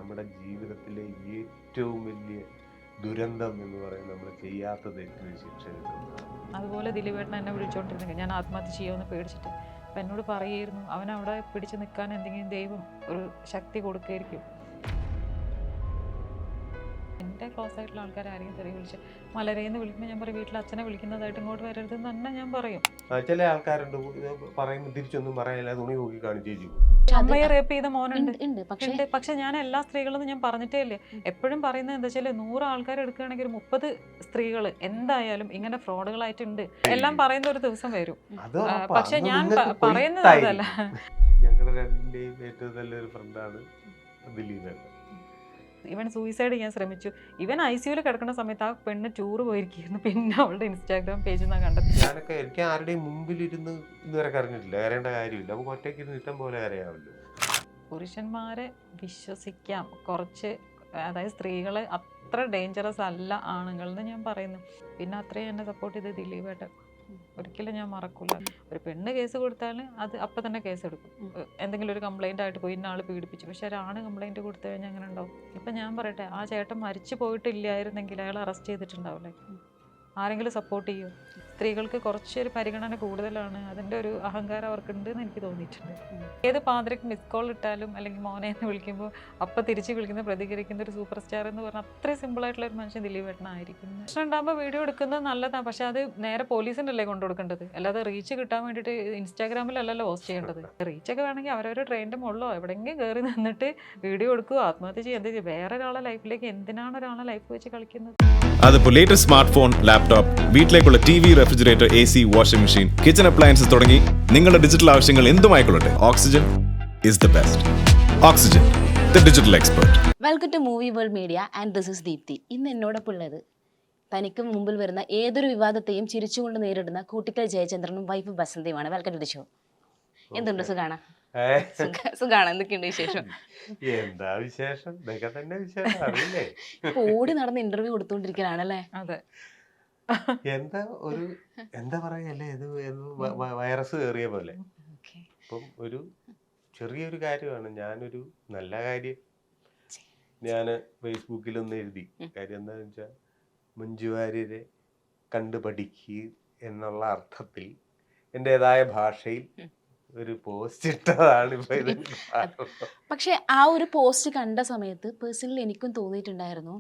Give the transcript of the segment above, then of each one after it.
നമ്മുടെ ജീവിതത്തിലെ ഏറ്റവും വലിയ ദുരന്തം എന്ന് പറയുന്നത് നമ്മൾ ചെയ്യാത്ത തെറ്റിന് ശിക്ഷ കിട്ടുന്നതാണ്. അതുപോലെ ദിലീപേട്ടൻ എന്നെ വിളിച്ചോണ്ടിരുന്നെങ്കിൽ ഞാൻ ആത്മഹത്യ ചെയ്യുമെന്ന് പേടിച്ചിട്ട് അപ്പം എന്നോട് പറയായിരുന്നു അവൻ അവിടെ പിടിച്ച് നിൽക്കാൻ എന്തെങ്കിലും ദൈവം ഒരു ശക്തി കൊടുക്കുകയായിരിക്കും. എൻ്റെ ക്ലോസ് ആയിട്ടുള്ള ആൾക്കാരെ ആരെയും തെറി വിളിച്ച് മലരേന്ന് വിളിക്കുമ്പോൾ ഞാൻ പറയും വീട്ടിൽ അച്ഛനെ വിളിക്കുന്നതായിട്ട് ഇങ്ങോട്ട് വരരുതെന്ന് തന്നെ ഞാൻ പറയും. ചില ആൾക്കാരുണ്ട് പറയുമ്പോൾ തിരിച്ചൊന്നും പറയില്ല, തുണി നോക്കി കാണിച്ചു. അമ്മയെ റേപ്പ് ചെയ്ത മോനുണ്ട്. പക്ഷെ ഞാൻ എല്ലാ സ്ത്രീകളെന്ന് ഞാൻ പറഞ്ഞിട്ടേ ഇല്ലേ. എപ്പോഴും പറയുന്നത് എന്താ വെച്ചാൽ 100 ആൾക്കാർ എടുക്കുകയാണെങ്കിൽ 30 സ്ത്രീകൾ എന്തായാലും ഇങ്ങനെ ഫ്രോഡുകളായിട്ടുണ്ട് എല്ലാം പറയുന്ന ഒരു ദിവസം വരും. പക്ഷെ ഞാൻ പറയുന്നത് അതല്ല. ഞങ്ങളുടെ രണ്ടിന്റെയും ഏറ്റവും നല്ലൊരു ഫ്രണ്ടാണ് ദിലീപേട്ടൻ. ഇവൻ സൂയിസൈഡ് ചെയ്യാൻ ശ്രമിച്ചു. ഇവൻ ICUയിൽ കിടക്കുന്ന സമയത്ത് ആ പെണ്ണ് ടൂർ പോയിരിക്കുന്നു. പിന്നെ അവളുടെ ഇൻസ്റ്റാഗ്രാം പേജിൽ നിന്നാണ് കണ്ടത്. ഞാനൊക്കെ എനിക്ക് ആരുടെയും മുമ്പിലിരുന്ന് ഇതുവരെ കരഞ്ഞിട്ടില്ല, കരയേണ്ട കാര്യമില്ല. നമുക്ക് ഒറ്റയ്ക്ക് ഇരുന്ന് ഇഷ്ടം പോലെ കരയാവില്ല. പുരുഷന്മാരെ വിശ്വസിക്കാം കുറച്ച്, അതായത് സ്ത്രീകള് അത്ര ഡേഞ്ചറസ് അല്ല ആണുങ്ങൾ എന്ന് ഞാൻ പറയുന്നു. പിന്നെ അത്രയും എന്നെ സപ്പോർട്ട് ചെയ്ത് ദിലീപേട്ടൻ ഒരിക്കലും ഞാൻ മറക്കൂല. ഒരു പെണ്ണ് കേസ് കൊടുത്താൽ അത് അപ്പം തന്നെ കേസ് എടുക്കും. എന്തെങ്കിലും ഒരു കംപ്ലൈൻ്റ് ആയിട്ട് പോയി ഇന്ന ആൾ പീഡിപ്പിച്ചു. പക്ഷെ ഒരാണ് കംപ്ലൈൻറ്റ് കൊടുത്തു കഴിഞ്ഞാൽ അങ്ങനെ ഉണ്ടാവും. ഇപ്പം ഞാൻ പറയട്ടെ, ആ ചേട്ടൻ മരിച്ചു പോയിട്ടില്ലായിരുന്നെങ്കിൽ അയാൾ അറസ്റ്റ് ചെയ്തിട്ടുണ്ടാവില്ലേ? ആരെങ്കിലും സപ്പോർട്ട് ചെയ്യുമോ? സ്ത്രീകൾക്ക് കുറച്ചൊരു പരിഗണന കൂടുതലാണ്. അതിൻ്റെ ഒരു അഹങ്കാരം അവർക്കുണ്ട് എന്ന് എനിക്ക് തോന്നിയിട്ടുണ്ട്. ഏത് പാതിരക്ക് മിസ് കോൾ ഇട്ടാലും അല്ലെങ്കിൽ മോനെ എന്ന് വിളിക്കുമ്പോൾ അപ്പം തിരിച്ച് വിളിക്കുന്ന പ്രതികരിക്കുന്ന ഒരു സൂപ്പർ സ്റ്റാർ എന്ന് പറഞ്ഞാൽ അത്രയും സിമ്പിളായിട്ടുള്ള ഒരു മനുഷ്യൻ ദിലീപേട്ടനായിരിക്കും. പ്രശ്നം ഉണ്ടാകുമ്പോൾ വീഡിയോ എടുക്കുന്നത് നല്ലതാണ്. പക്ഷെ അത് നേരെ പോലീസിനല്ലേ കൊണ്ടു കൊടുക്കേണ്ടത്, അല്ലാതെ റീച്ച് കിട്ടാൻ വേണ്ടിയിട്ട് ഇൻസ്റ്റാഗ്രാമിലല്ലല്ലോ പോസ്റ്റ് ചെയ്യേണ്ടത്. റീച്ചൊക്കെ വേണമെങ്കിൽ അവരവരുടെ ട്രെയിനിൻ്റെ മുകളിലോ എവിടെയെങ്കിലും കയറി നിന്നിട്ട് വീഡിയോ എടുക്കുക, ആത്മഹത്യ ചെയ്യുക, എന്ത് ചെയ്യുക. വേറെ ഒരാളെ ലൈഫിലേക്ക് എന്തിനാണ് ഒരാളെ ലൈഫ് വെച്ച് കളിക്കുന്നത്? അതിപ്പോൾ ലേറ്റസ്റ്റ് സ്മാർട്ട് ഫോൺ, ലാപ്ടോപ്പ്, വീട്ടിലേക്കുള്ള TV, refrigerator, AC, washing machine, kitchen appliances തുടങ്ങി നിങ്ങളുടെ ഡിജിറ്റൽ ആവശ്യങ്ങൾ എന്തുമായിക്കൊള്ളട്ടെ, oxygen is the best. Oxygen, the digital expert. Welcome to movie world media and this is Deepthi. ഇന്ന് എന്നോടൊപ്പം ഉള്ളത് തനിക്ക് മുമ്പിൽ വരുന്ന ഏതൊരു വിവാദത്തെയും ചിരിച്ചുകൊണ്ട് നേരിടുന്ന കൂട്ടിക്കൽ ജയചന്ദ്രനും വൈഫ് ബസന്തയുമാണ്. Welcome to the show. എന്തുണ്ട്, സുഖാണ്? സുഖാണ്. എന്തൊക്കെയുണ്ട് വിശേഷം? എന്താ വിശേഷം? ഇതൊക്കെ തന്നെ വിശേഷം, അറിയില്ലേ? ഓടി നടന്ന് ഇന്റർവ്യൂ കൊടുത്തോണ്ടിരിക്കലാണല്ലേ? അതെ. എന്താ പറയല്ലേ, ഇത് വൈറസ് കയറിയ പോലെ. അപ്പം ഒരു ചെറിയൊരു കാര്യമാണ്. ഞാനൊരു നല്ല കാര്യം ഞാൻ ഫേസ്ബുക്കിലൊന്ന് എഴുതി. കാര്യം എന്താണെന്ന് വെച്ചാൽ, മഞ്ജു വാര്യരെ കണ്ടു പഠിക്കുക എന്നുള്ള അർത്ഥത്തിൽ എൻ്റെതായ ഭാഷയിൽ ഒരു പോസ്റ്റ് ഇട്ടതാണ് ഇപ്പൊ ഇത്. പക്ഷെ ആ ഒരു പോസ്റ്റ് കണ്ട സമയത്ത് പേഴ്സണലി എനിക്കും തോന്നിയിട്ടുണ്ടായിരുന്നു,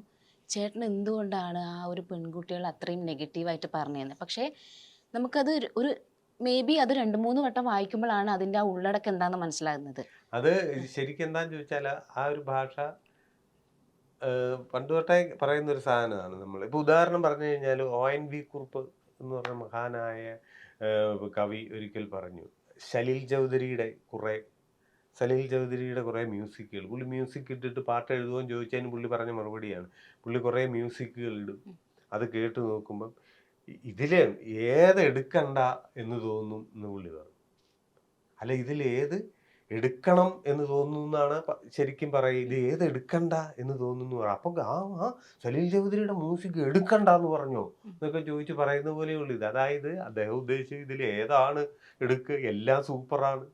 ചേട്ടൻ എന്തുകൊണ്ടാണ് ആ ഒരു പെൺകുട്ടികൾ അത്രയും നെഗറ്റീവായിട്ട് പറഞ്ഞതെന്ന്. പക്ഷേ നമുക്കത് ഒരു മേ ബി അത് 2-3 വട്ടം വായിക്കുമ്പോഴാണ് അതിൻ്റെ ആ ഉള്ളടക്കം എന്താണെന്ന് മനസ്സിലാകുന്നത്. അത് ശരിക്കും എന്താന്ന് ചോദിച്ചാൽ, ആ ഒരു ഭാഷ പണ്ട് തൊട്ടേ പറയുന്ന ഒരു സാധനമാണ്. നമ്മൾ ഇപ്പോൾ ഉദാഹരണം പറഞ്ഞു കഴിഞ്ഞാൽ, ONV കുറുപ്പ് എന്ന് പറഞ്ഞ മഹാനായ കവി ഒരിക്കൽ പറഞ്ഞു, സലീൽ ചൗധരിയുടെ കുറേ മ്യൂസിക്കുകൾ, പുള്ളി മ്യൂസിക് ഇട്ടിട്ട് പാട്ട് എഴുതുമെന്ന് ചോദിച്ചതിന് പുള്ളി പറഞ്ഞ മറുപടിയാണ്, പുള്ളി കുറേ മ്യൂസിക്കുകൾ ഇടും, അത് കേട്ട് നോക്കുമ്പം ഇതിൽ ഏതെടുക്കണ്ട എന്ന് തോന്നും എന്ന് പുള്ളി പറഞ്ഞു. അല്ല, ഇതിൽ ഏത് എടുക്കണം എന്ന് തോന്നുന്നതാണ് ശരിക്കും പറയുക. ഇത് ഏതെടുക്കണ്ട എന്ന് തോന്നുന്നു. അപ്പം ആ സലീൽ ചൗധരിയുടെ മ്യൂസിക് എടുക്കണ്ട എന്ന് പറഞ്ഞോ എന്നൊക്കെ ചോദിച്ച് പറയുന്ന പോലെയുള്ളൂ ഇത്. അതായത് അദ്ദേഹം ഉദ്ദേശിച്ചത് ഇതിൽ ഏതാണ് എടുക്കുക, എല്ലാം സൂപ്പറാണ്,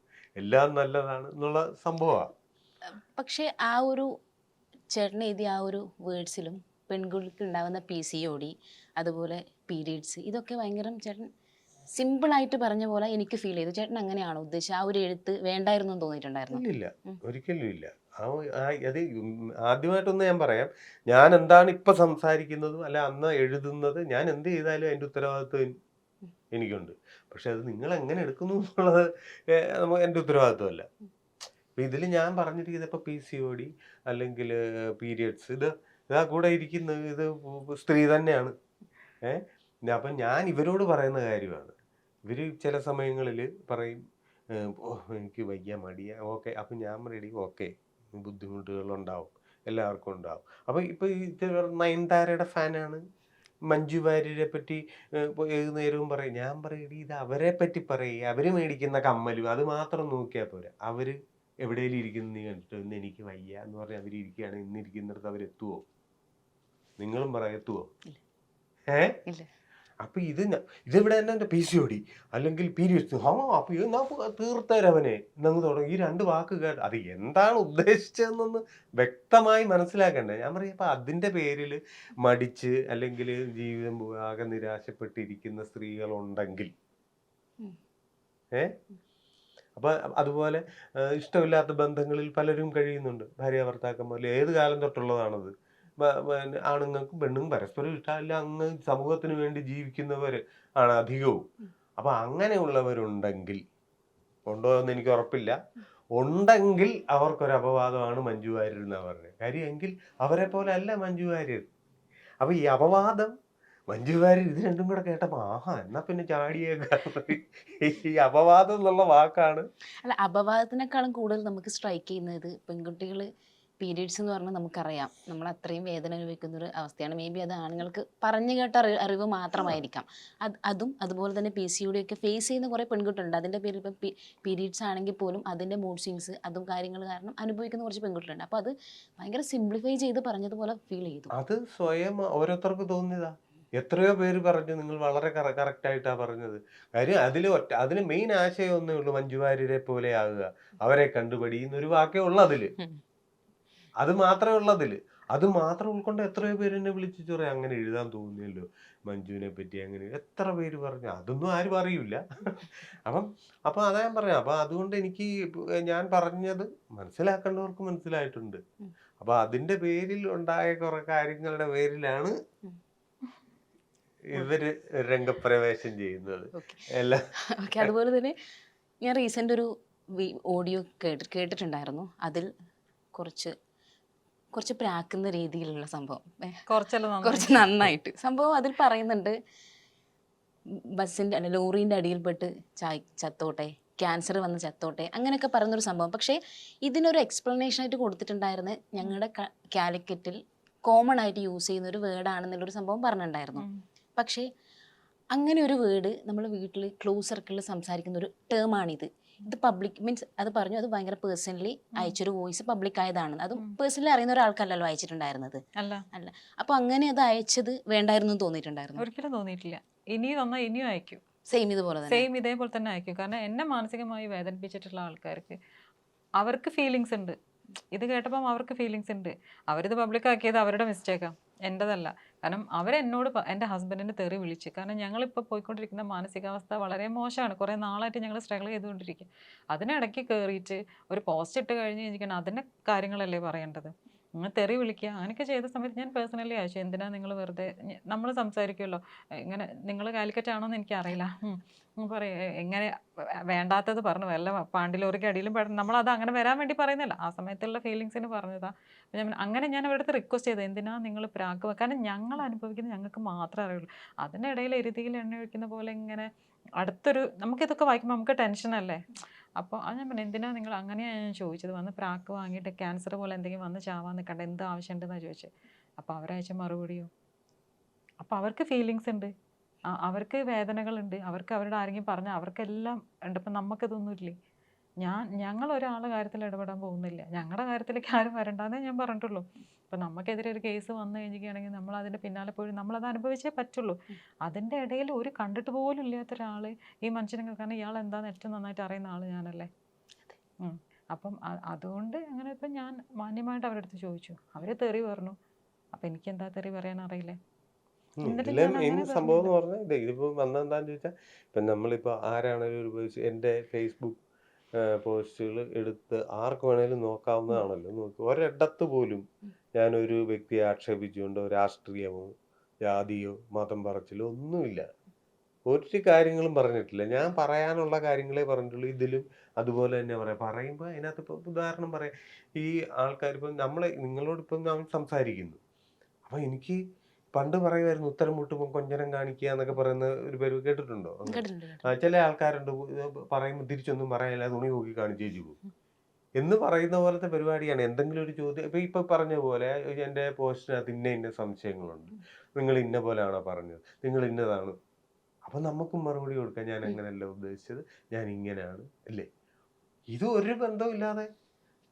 എല്ലാം നല്ലതാണ് എന്നുള്ള സംഭവമാണ്. പക്ഷേ ആ ഒരു ചേട്ടൻ എഴുതിയ ആ ഒരു വേർഡ്സിലും പെൺകുട്ടിക്ക് ഉണ്ടാകുന്ന PCOD, അതുപോലെ പീരീഡ്സ്, ഇതൊക്കെ ഭയങ്കര ചേട്ടൻ സിമ്പിളായിട്ട് പറഞ്ഞ പോലെ എനിക്ക് ഫീൽ ചെയ്തു. ചേട്ടൻ അങ്ങനെയാണോ ഉദ്ദേശിച്ചത്? ആ ഒരു എഴുത്ത് വേണ്ടായിരുന്നു തോന്നിയിട്ടുണ്ടായിരുന്നു? ഇല്ല, ഒരിക്കലും ഇല്ല. അത് ആദ്യമായിട്ടൊന്ന് ഞാൻ പറയാം, ഞാൻ എന്താണ് ഇപ്പം സംസാരിക്കുന്നതും അല്ല അന്ന് എഴുതുന്നത്, ഞാൻ എന്ത് ചെയ്താലും അതിൻ്റെ ഉത്തരവാദിത്വം എനിക്കുണ്ട്. പക്ഷെ അത് നിങ്ങൾ എങ്ങനെ എടുക്കുന്നു എന്നുള്ളത് എൻ്റെ ഉത്തരവാദിത്വമല്ല. അപ്പം ഇതിൽ ഞാൻ പറഞ്ഞിരിക്കുന്നത് ഇപ്പോൾ PCOD അല്ലെങ്കിൽ പീരിയഡ്സ്, ഇതാ കൂടെ ഇരിക്കുന്നത് ഇത് സ്ത്രീ തന്നെയാണ്. അപ്പം ഞാൻ ഇവരോട് പറയുന്ന കാര്യമാണ്. ഇവർ ചില സമയങ്ങളിൽ പറയും, എനിക്ക് വയ്യ, മടിയ, ഓക്കെ. അപ്പം ഞാൻ റെഡി, ഓക്കെ, ബുദ്ധിമുട്ടുകളുണ്ടാവും, എല്ലാവർക്കും ഉണ്ടാവും. അപ്പം ഇപ്പം നയൻതാരയുടെ ഫാനാണ്, മഞ്ജു വാര്യരെ പറ്റി ഏത് നേരവും പറയും. ഞാൻ പറയും, ഇത് അവരെ പറ്റി പറയുക, അവർ മേടിക്കുന്ന കമ്മലും അത് മാത്രം നോക്കിയാൽ പോരാ. അവർ എവിടെയെങ്കിലും ഇരിക്കുന്ന നീ കണ്ടിട്ട് ഇന്ന് എനിക്ക് വയ്യ എന്ന് പറഞ്ഞാൽ അവരിയ്ക്കുകയാണ്, ഇന്നിരിക്കുന്നിടത്ത് അവരെത്തുവോ? നിങ്ങളും പറയാം, എത്തുവോ? അപ്പൊ ഇതിവിടെ തന്നെ PCOD അല്ലെങ്കിൽ പീരിയഡ്സ്, അപ്പൊ എന്നാ തീർത്തരവനെ എന്നങ്ങ് തുടങ്ങി. ഈ 2 വാക്ക് കേട്ട് അത് എന്താണ് ഉദ്ദേശിച്ചതെന്നൊന്ന് വ്യക്തമായി മനസ്സിലാക്കണ്ടേ. ഞാൻ പറയും അപ്പൊ അതിന്റെ പേരിൽ മടിച്ച് അല്ലെങ്കിൽ ജീവിതം ആകെ നിരാശപ്പെട്ടിരിക്കുന്ന സ്ത്രീകളുണ്ടെങ്കിൽ അപ്പൊ അതുപോലെ ഇഷ്ടമില്ലാത്ത ബന്ധങ്ങളിൽ പലരും കഴിയുന്നുണ്ട്. ഭാര്യ ഭർത്താക്കന്മാരിൽ ഏത് കാലം തൊട്ടുള്ളതാണത്. ആണുങ്ങൾക്കും പെണ്ണുങ്ങൾക്കും പരസ്പരം ഇഷ്ടമില്ല, അങ്ങ് സമൂഹത്തിന് വേണ്ടി ജീവിക്കുന്നവർ ആണ് അധികവും. അപ്പൊ അങ്ങനെയുള്ളവരുണ്ടെങ്കിൽ, ഉണ്ടോ എന്ന് എനിക്ക് ഉറപ്പില്ല, ഉണ്ടെങ്കിൽ അവർക്കൊരു അപവാദമാണ് മഞ്ജു വാര്യർ എന്നാണ് പറഞ്ഞത്. കാര്യം എങ്കിൽ അവരെ പോലെ അല്ല മഞ്ജു വാര്യർ. അപ്പൊ ഈ അപവാദം മഞ്ജു വാര്യർ ഇത് രണ്ടും കൂടെ കേട്ടപ്പോ എന്നാ പിന്നെ ചാടിയേക്കാണ്. ഈ അപവാദം എന്നുള്ള വാക്കാണ്. അല്ല, അപവാദത്തിനേക്കാളും കൂടുതൽ നമുക്ക് സ്ട്രൈക്ക് ചെയ്യുന്നത് പെൺകുട്ടികൾ പീരീഡ്സ് എന്ന് പറഞ്ഞാൽ നമുക്കറിയാം നമ്മൾ അത്രയും വേദന അനുഭവിക്കുന്ന ഒരു അവസ്ഥയാണ്. മേ ബി അത് ആണുങ്ങൾക്ക് പറഞ്ഞു കേട്ട അറിവ് മാത്രമായിരിക്കാം. അതുപോലെ തന്നെ PCOD ഒക്കെ ഫേസ് ചെയ്യുന്ന കുറേ പെൺകുട്ടികളുണ്ട്. അതിൻ്റെ പേരിൽ ഇപ്പം പീരീഡ്സ് ആണെങ്കിൽ പോലും അതിൻ്റെ മൂഡ് സ്വിങ്സ് അതും കാര്യങ്ങൾ കാരണം അനുഭവിക്കുന്ന കുറച്ച് പെൺകുട്ടികളുണ്ട്. അപ്പോൾ അത് ഭയങ്കര സിംപ്ലിഫൈ ചെയ്ത് പറഞ്ഞതുപോലെ ഫീൽ ചെയ്തു. അത് സ്വയം ഓരോരുത്തർക്ക് തോന്നിയതാ. എത്രയോ പേര് പറഞ്ഞു, നിങ്ങൾ വളരെ കറക്റ്റായിട്ടാണ് പറഞ്ഞത്. കാര്യം അതിന് മെയിൻ ആശയം ഒന്നേ ഉള്ളൂ, മഞ്ജു വാര്യരെ പോലെ ആകുക, അവരെ കണ്ടുപടി എന്നൊരു വാക്കേ ഉള്ളതില്. അത് മാത്രമേ ഉള്ളതില്. അത് മാത്രം ഉൾക്കൊണ്ട് എത്രയോ പേര് എന്നെ വിളിച്ചു ചോറേ അങ്ങനെ എഴുതാൻ തോന്നിയല്ലോ മഞ്ജുവിനെ പറ്റി, അങ്ങനെ എത്ര പേര് പറഞ്ഞു. അതൊന്നും ആരും അറിയില്ല. അപ്പം അതാ ഞാൻ പറയാം. അപ്പൊ അതുകൊണ്ട് എനിക്ക് ഞാൻ പറഞ്ഞത് മനസ്സിലാക്കേണ്ടവർക്ക് മനസ്സിലായിട്ടുണ്ട്. അപ്പൊ അതിന്റെ പേരിൽ ഉണ്ടായ കുറെ കാര്യങ്ങളുടെ പേരിലാണ് ഇവര് രംഗപ്രവേശം ചെയ്യുന്നത് എല്ലാം. അതുപോലെ തന്നെ ഞാൻ റീസെൻ്റ് ഒരു ഓഡിയോ കേട്ടിട്ടുണ്ടായിരുന്നു. അതിൽ കുറച്ച് പ്രാക്കുന്ന രീതിയിലുള്ള സംഭവം, കുറച്ച് നന്നായിട്ട് സംഭവം അതിൽ പറയുന്നുണ്ട്. ലോറീൻ്റെ അടിയിൽപ്പെട്ട് ചത്തോട്ടെ, ക്യാൻസർ വന്ന് ചത്തോട്ടെ, അങ്ങനെയൊക്കെ പറയുന്നൊരു സംഭവം. പക്ഷേ ഇതിനൊരു എക്സ്പ്ലനേഷനായിട്ട് കൊടുത്തിട്ടുണ്ടായിരുന്നത് ഞങ്ങളുടെ കാലിക്കറ്റിൽ കോമൺ ആയിട്ട് യൂസ് ചെയ്യുന്ന ഒരു വേർഡാണെന്നുള്ളൊരു സംഭവം പറഞ്ഞിട്ടുണ്ടായിരുന്നു. പക്ഷേ അങ്ങനെ ഒരു വേർഡ് നമ്മൾ വീട്ടിൽ ക്ലോസ് സർക്കിളിൽ സംസാരിക്കുന്ന ഒരു ടേമാണിത്. ഇത് പബ്ലിക് മീൻസ് അത് പറഞ്ഞു, അത് ഭയങ്കര പേഴ്സണലി അയച്ചൊരു വോയിസ് പബ്ലിക് ആയതാണ്. അതും പേഴ്സണലി അറിയുന്ന ഒരാൾക്കല്ലല്ലോ അയച്ചിട്ടുണ്ടായിരുന്നത്. അല്ല. അപ്പൊ അങ്ങനെ അത് അയച്ചത് വേണ്ടായിരുന്നു തോന്നിയിട്ടുണ്ടായിരുന്നു? ഒരിക്കലും തോന്നിയിട്ടില്ല. ഇനിയും അയക്കും. സെയിം ഇതേപോലെ തന്നെ അയക്കും. കാരണം എന്നെ മാനസികമായി വേദനിപ്പിച്ചിട്ടുള്ള ആൾക്കാർക്ക് അവർക്ക് ഫീലിങ്സ് ഉണ്ട്. ഇത് കേട്ടപ്പം അവർക്ക് ഫീലിങ്സ് ഉണ്ട്. അവരിത് പബ്ലിക് ആക്കിയത് അവരുടെ മിസ്റ്റേക്കാണ്, എൻ്റെതല്ല. കാരണം അവരെന്നോട് എൻ്റെ ഹസ്ബൻഡിനെ തെറി വിളിച്ച്. കാരണം ഞങ്ങളിപ്പോൾ പോയിക്കൊണ്ടിരിക്കുന്ന മാനസികാവസ്ഥ വളരെ മോശമാണ്. കുറേ നാളായിട്ട് ഞങ്ങൾ സ്ട്രഗിൾ ചെയ്തുകൊണ്ടിരിക്കും. അതിനിടയ്ക്ക് കയറിയിട്ട് ഒരു പോസ്റ്റ് ഇട്ട് കഴിഞ്ഞ് കഴിഞ്ഞിരിക്കണം, അതിൻ്റെ കാര്യങ്ങളല്ലേ പറയേണ്ടത്. തെറി വിളിക്കുക അങ്ങനെയൊക്കെ ചെയ്ത സമയത്ത് ഞാൻ പേഴ്സണലി അയച്ചു, എന്തിനാ നിങ്ങൾ വെറുതെ, നമ്മൾ സംസാരിക്കുമല്ലോ, ഇങ്ങനെ നിങ്ങൾ കാലിക്കറ്റ് ആണോന്ന് എനിക്കറിയില്ല, പറയും എങ്ങനെ വേണ്ടാത്തത് പറഞ്ഞു, വല്ല പാണ്ടിലോറിക്ക് അടിയിലും നമ്മളത് അങ്ങനെ വരാൻ വേണ്ടി പറയുന്നില്ല, ആ സമയത്തുള്ള ഫീലിങ്സിന് പറഞ്ഞതാ. അങ്ങനെ ഞാൻ അവരുടെ അടുത്ത് റിക്വസ്റ്റ് ചെയ്തത്, എന്തിനാ നിങ്ങൾ പ്രാക്ക്, കാരണം ഞങ്ങൾ അനുഭവിക്കുന്നത് ഞങ്ങൾക്ക് മാത്രമേ അറിയുള്ളൂ. അതിനിടയിൽ എരുതിയിൽ എണ്ണ ഒഴിക്കുന്ന പോലെ ഇങ്ങനെ നമുക്കിതൊക്കെ വായിക്കുമ്പോൾ നമുക്ക് ടെൻഷനല്ലേ. അപ്പോൾ അത് ഞാൻ പറഞ്ഞു, എന്തിനാ നിങ്ങൾ അങ്ങനെയാണ് ഞാൻ ചോദിച്ചത്, വന്ന് പ്രാക്ക് വാങ്ങിയിട്ട് ക്യാൻസർ പോലെ എന്തെങ്കിലും വന്ന് ചാവാൻ നിൽക്കണ്ട, എന്ത് ആവശ്യമുണ്ടെന്നാണ് ചോദിച്ചത്. അപ്പോൾ അവരയച്ച മറുപടിയോ, അപ്പോൾ അവർക്ക് ഫീലിങ്സ് ഉണ്ട്, അവർക്ക് വേദനകളുണ്ട്, അവർക്ക് അവരുടെ ആരെങ്കിലും പറഞ്ഞാൽ അവർക്കെല്ലാം ഉണ്ട്. ഇപ്പം നമുക്കിതൊന്നുമില്ലേ. ഞങ്ങൾ ഒരാളുടെ കാര്യത്തിൽ ഇടപെടാൻ പോകുന്നില്ല, ഞങ്ങളുടെ കാര്യത്തിലേക്ക് ആരും വരണ്ടെന്നേ ഞാൻ പറഞ്ഞിട്ടുള്ളൂ. ഇപ്പം നമുക്കെതിരെ ഒരു കേസ് വന്നു കഴിഞ്ഞിരിക്കുകയാണെങ്കിൽ നമ്മൾ അതിൻ്റെ പിന്നാലെ പോയി നമ്മളത് അനുഭവിച്ചേ പറ്റുള്ളൂ. അതിൻ്റെ ഇടയിൽ ഒരു കണ്ടിട്ട് പോലും ഇല്ലാത്ത ഒരാൾ ഈ മനുഷ്യനെ, കാരണം ഇയാൾ എന്താണെന്ന് ഏറ്റവും നന്നായിട്ട് അറിയുന്ന ആൾ ഞാനല്ലേ. അപ്പം അതുകൊണ്ട് അങ്ങനെ ഇപ്പം ഞാൻ മാന്യമായിട്ട് അവരുടെ അടുത്ത് ചോദിച്ചു, അവർ തെറി പറഞ്ഞു. അപ്പം എനിക്ക് എന്താ തെറി പറയാൻ അറിയില്ലേ. സംഭവം എന്ന് പറഞ്ഞാൽ ഇതിപ്പോ വന്നെന്താന്ന് ചോദിച്ചാൽ, ഇപ്പം നമ്മളിപ്പോ ആരാണെങ്കിലും എൻ്റെ ഫേസ്ബുക്ക് പോസ്റ്റുകൾ എടുത്ത് ആർക്ക് വേണേലും നോക്കാവുന്നതാണല്ലോ. നോക്കി ഒരിടത്ത് പോലും ഞാനൊരു വ്യക്തിയെ ആക്ഷേപിച്ചുകൊണ്ടോ രാഷ്ട്രീയമോ ജാതിയോ മതം പറച്ചിലോ ഒന്നുമില്ല, ഒരു കാര്യങ്ങളും പറഞ്ഞിട്ടില്ല. ഞാൻ പറയാനുള്ള കാര്യങ്ങളെ പറഞ്ഞിട്ടുള്ളൂ. ഇതിലും അതുപോലെ തന്നെ പറയുമ്പോൾ അതിനകത്ത് ഇപ്പോൾ ഉദാഹരണം പറയാം, ഈ ആൾക്കാർ ഇപ്പം നിങ്ങളോടിപ്പം ഞാൻ സംസാരിക്കുന്നു, അപ്പം എനിക്ക് പണ്ട് പറയുമായിരുന്നു ഉത്തരം മുട്ടുമ്പോൾ കൊഞ്ചനം കാണിക്കുക എന്നൊക്കെ പറയുന്ന ഒരു പേര് കേട്ടിട്ടുണ്ടോ? ചില ആൾക്കാരുണ്ട് പറയുമ്പോൾ തിരിച്ചൊന്നും പറയാനില്ല, തുണി നോക്കി കാണിച്ചേച്ചു പോകും എന്ന് പറയുന്ന പോലത്തെ പരിപാടിയാണ്. എന്തെങ്കിലും ഒരു ചോദ്യം ഇപ്പൊ പറഞ്ഞ പോലെ എൻ്റെ പോസ്റ്റിനകത്ത് ഇന്ന സംശയങ്ങളുണ്ട്, നിങ്ങൾ ഇന്ന പോലെയാണോ പറഞ്ഞത്, നിങ്ങൾ ഇന്നതാണ്, അപ്പൊ നമുക്കും മറുപടി കൊടുക്കാം, ഞാൻ അങ്ങനെയല്ല ഉദ്ദേശിച്ചത്, ഞാൻ ഇങ്ങനെയാണ് അല്ലേ. ഇത് ഒരു ബന്ധമില്ലാതെ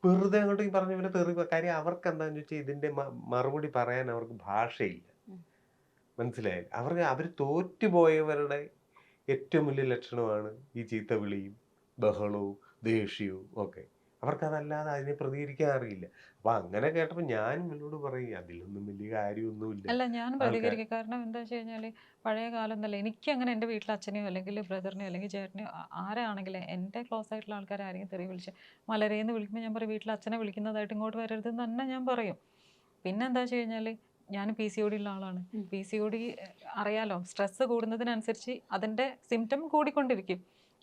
വെറുതെ അങ്ങോട്ട് ഈ പറഞ്ഞ പോലെ തെറി. കാര്യം അവർക്ക് എന്താണെന്ന് വെച്ചാൽ ഇതിന്റെ മറുപടി പറയാൻ അവർക്ക് ഭാഷയില്ല. മനസ്സിലായില്ല. അവർ തോറ്റുപോയവരുടെ ഏറ്റവും വലിയ ലക്ഷണമാണ് ഈ ചീത്ത വിളിയും ബഹളവും ദേഷ്യവും ഒക്കെ. അവർക്കതല്ലാതെ അതിനെ പ്രതികരിക്കാൻ അറിയില്ല. അപ്പൊ അങ്ങനെ കേട്ടപ്പോൾ ഞാൻ ഇവനോട് പറയും അതിലൊന്നും വലിയ കാര്യമൊന്നുമില്ല. അല്ല ഞാൻ ആൾക്കാർ പ്രതികരിക്കും. കാരണം എന്താ വെച്ച് കഴിഞ്ഞാൽ പഴയ കാലം എന്നല്ല, എനിക്കങ്ങനെ എൻ്റെ വീട്ടിൽ അച്ഛനെയോ അല്ലെങ്കിൽ ബ്രദറിനെയോ അല്ലെങ്കിൽ ചേട്ടനെയോ ആരാണെങ്കിലും എൻ്റെ ക്ലോസ് ആയിട്ടുള്ള ആൾക്കാരെ ആരെങ്കിലും തെറി വിളിച്ച് മലരേന്ന് വിളിക്കുമ്പോൾ ഞാൻ പറയും വീട്ടിൽ അച്ഛനെ വിളിക്കുന്നതായിട്ട് ഇങ്ങോട്ട് വരരുതെന്ന് തന്നെ ഞാൻ പറയും. പിന്നെ എന്താ വെച്ച് കഴിഞ്ഞാൽ ഞാൻ PCOD ഉള്ള ആളാണ്. PCOD അറിയാലോ, സ്ട്രെസ്സ് കൂടുന്നതിനനുസരിച്ച് അതിൻ്റെ സിംറ്റം കൂടിക്കൊണ്ടിരിക്കും.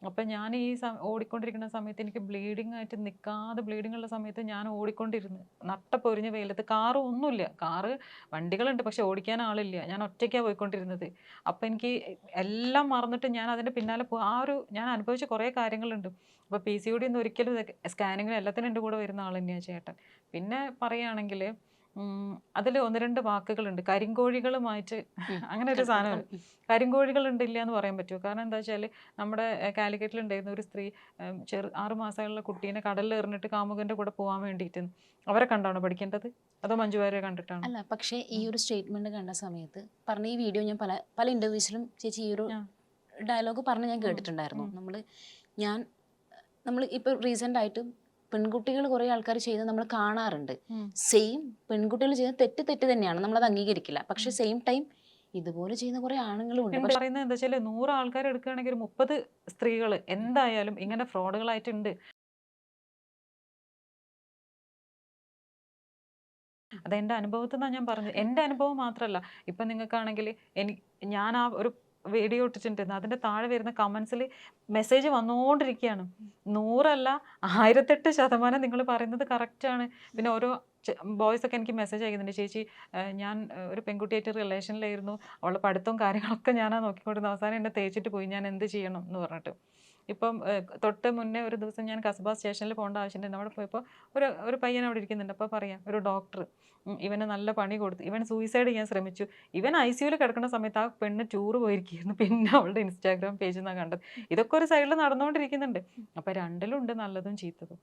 അപ്പം ഞാൻ ഈ ഓടിക്കൊണ്ടിരിക്കുന്ന സമയത്ത് എനിക്ക് ബ്ലീഡിങ് ആയിട്ട് നിൽക്കാതെ ബ്ലീഡിങ് ഉള്ള സമയത്ത് ഞാൻ ഓടിക്കൊണ്ടിരുന്നു നട്ടപ്പൊരിഞ്ഞ വെയിലത്ത്. കാറ് ഒന്നുമില്ല, കാറ് വണ്ടികളുണ്ട് പക്ഷെ ഓടിക്കാൻ ആളില്ല, ഞാൻ ഒറ്റയ്ക്കാണ് പോയിക്കൊണ്ടിരുന്നത്. അപ്പം എനിക്ക് എല്ലാം മറന്നിട്ട് ഞാൻ അതിൻ്റെ പിന്നാലെ ഞാൻ അനുഭവിച്ച കുറേ കാര്യങ്ങളുണ്ട്. അപ്പോൾ PCOD ഒന്നും ഒരിക്കലും സ്കാനിങ്ങിന് എല്ലാത്തിനും എൻ്റെ കൂടെ വരുന്ന ആൾ തന്നെയാണ് ചേട്ടൻ. പിന്നെ പറയുകയാണെങ്കിൽ അതിൽ 1-2 വാക്കുകളുണ്ട്. കരിങ്കോഴികളുമായിട്ട് അങ്ങനെ ഒരു സാധനമുണ്ട്. കരിങ്കോഴികളുണ്ട് ഇല്ല എന്ന് പറയാൻ പറ്റുമോ? കാരണം എന്താ വെച്ചാൽ നമ്മുടെ കാലിക്കറ്റിലുണ്ടായിരുന്ന ഒരു സ്ത്രീ 6 മാസമുള്ള കുട്ടീനെ കടലിൽ എറിഞ്ഞിട്ട് കാമുകൻ്റെ കൂടെ പോകാൻ വേണ്ടിയിട്ട്. അവരെ കണ്ടാണോ പഠിക്കേണ്ടത് അതോ മഞ്ജു വാര്യരെ കണ്ടിട്ടാണോ? അല്ല, പക്ഷേ ഈ ഒരു സ്റ്റേറ്റ്മെന്റ് കണ്ട സമയത്ത് പറഞ്ഞ ഈ വീഡിയോ ഞാൻ പല ഇന്റർവ്യൂസിലും ചേച്ചി ഈ ഒരു ഡയലോഗ് പറഞ്ഞ് ഞാൻ കേട്ടിട്ടുണ്ടായിരുന്നു. നമ്മൾ ഇപ്പോൾ റീസെൻ്റ് ആയിട്ട് പെൺകുട്ടികൾ കുറേ ആൾക്കാർ ചെയ്യുന്നത് നമ്മൾ കാണാറുണ്ട്. സെയിം പെൺകുട്ടികൾ ചെയ്യുന്ന തെറ്റ് തന്നെയാണ്, നമ്മളത് അംഗീകരിക്കില്ല. പക്ഷെ സെയിം ടൈം ഇതുപോലെ ചെയ്യുന്ന കുറേ ആണുങ്ങളും ഉണ്ട്. പറയുന്നത് എന്താ വെച്ചാൽ 100 ആൾക്കാർ എടുക്കുകയാണെങ്കിൽ ഒരു 30 സ്ത്രീകൾ എന്തായാലും ഇങ്ങനെ ഫ്രോഡുകളായിട്ടുണ്ട്. അതെൻ്റെ അനുഭവത്തിൽ നിന്നാണ് ഞാൻ പറഞ്ഞത്. എൻ്റെ അനുഭവം മാത്രമല്ല, ഇപ്പം നിങ്ങൾക്കാണെങ്കിൽ ഞാൻ ആ ഒരു വീഡിയോ ഇട്ടിട്ടുണ്ട്, അതിൻ്റെ താഴെ വരുന്ന കമൻസിൽ മെസ്സേജ് വന്നുകൊണ്ടിരിക്കുകയാണ്. 100 അല്ല 1008% നിങ്ങൾ പറയുന്നത് കറക്റ്റാണ്. പിന്നെ ഓരോ ബോയ്സൊക്കെ എനിക്ക് മെസ്സേജ് അയക്കുന്നുണ്ട്, ചേച്ചി ഞാൻ ഒരു പെൺകുട്ടിയായിട്ട് റിലേഷനിലായിരുന്നു, അവളുടെ പഠിത്തവും കാര്യങ്ങളൊക്കെ ഞാനാണ് നോക്കിക്കൊണ്ടിരുന്നത്, അവസാനം എന്നെ തേച്ചിട്ട് പോയി, ഞാൻ എന്ത് ചെയ്യണം എന്ന് പറഞ്ഞിട്ട്. ഇപ്പം തൊട്ട് മുന്നേ ഒരു ദിവസം ഞാൻ കസബ സ്റ്റേഷനിൽ പോകേണ്ട ആവശ്യമുണ്ട്. അവിടെ പോയപ്പോൾ ഒരു പയ്യൻ അവിടെ ഇരിക്കുന്നുണ്ട്. അപ്പോൾ പറയാം, ഒരു ഡോക്ടർ ഇവന് നല്ല പണി കൊടുത്തു, ഇവൻ സൂയിസൈഡ് ചെയ്യാൻ ശ്രമിച്ചു, ഇവൻ ICUവിൽ കിടക്കുന്ന സമയത്ത് ആ പെണ്ണ് ടൂർ പോയിരിക്കുന്നു. പിന്നെ അവളുടെ ഇൻസ്റ്റാഗ്രാം പേജിൽ നിന്നാണ് കണ്ടത്. ഇതൊക്കെ ഒരു സൈഡിൽ നടന്നുകൊണ്ടിരിക്കുന്നുണ്ട്. അപ്പം രണ്ടിലുണ്ട് നല്ലതും ചീത്തതും.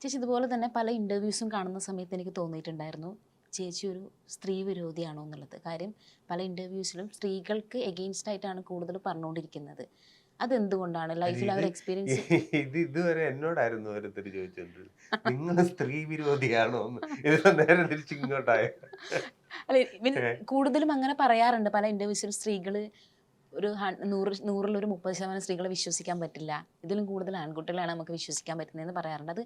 ചേച്ചി ഇതുപോലെ തന്നെ പല ഇൻ്റർവ്യൂസും കാണുന്ന സമയത്ത് എനിക്ക് തോന്നിയിട്ടുണ്ടായിരുന്നു ചേച്ചി ഒരു സ്ത്രീ വിരോധിയാണോ എന്നുള്ളത്. കാര്യം പല ഇൻ്റർവ്യൂസിലും സ്ത്രീകൾക്ക് എഗെയിൻസ്റ്റ് ആയിട്ടാണ് കൂടുതൽ പറഞ്ഞുകൊണ്ടിരിക്കുന്നത്. അതെന്തുകൊണ്ടാണ്? ലൈഫിൽ അവർ എക്സ്പീരിയൻസ് ഇതുവരെ എന്നോടായിരുന്നു ഓരോരുത്തർ ചോദിച്ചത്, നിങ്ങൾ സ്ത്രീ വിരോധിയാണോ എന്ന്. ഇത് നേരെ തിരിച്ച് ഇങ്ങോട്ടായ. അല്ല, കൂടുതലും അങ്ങനെ പറയാറുണ്ട് പല ഇൻ്റർവ്യൂസിലും. സ്ത്രീകൾ ഒരു 100 ഒരു 30% സ്ത്രീകളെ വിശ്വസിക്കാൻ പറ്റില്ല, ഇതിലും കൂടുതൽ ആൺകുട്ടികളാണ് നമുക്ക് വിശ്വസിക്കാൻ പറ്റുന്നതെന്ന് പറയാറുണ്ട്. അത്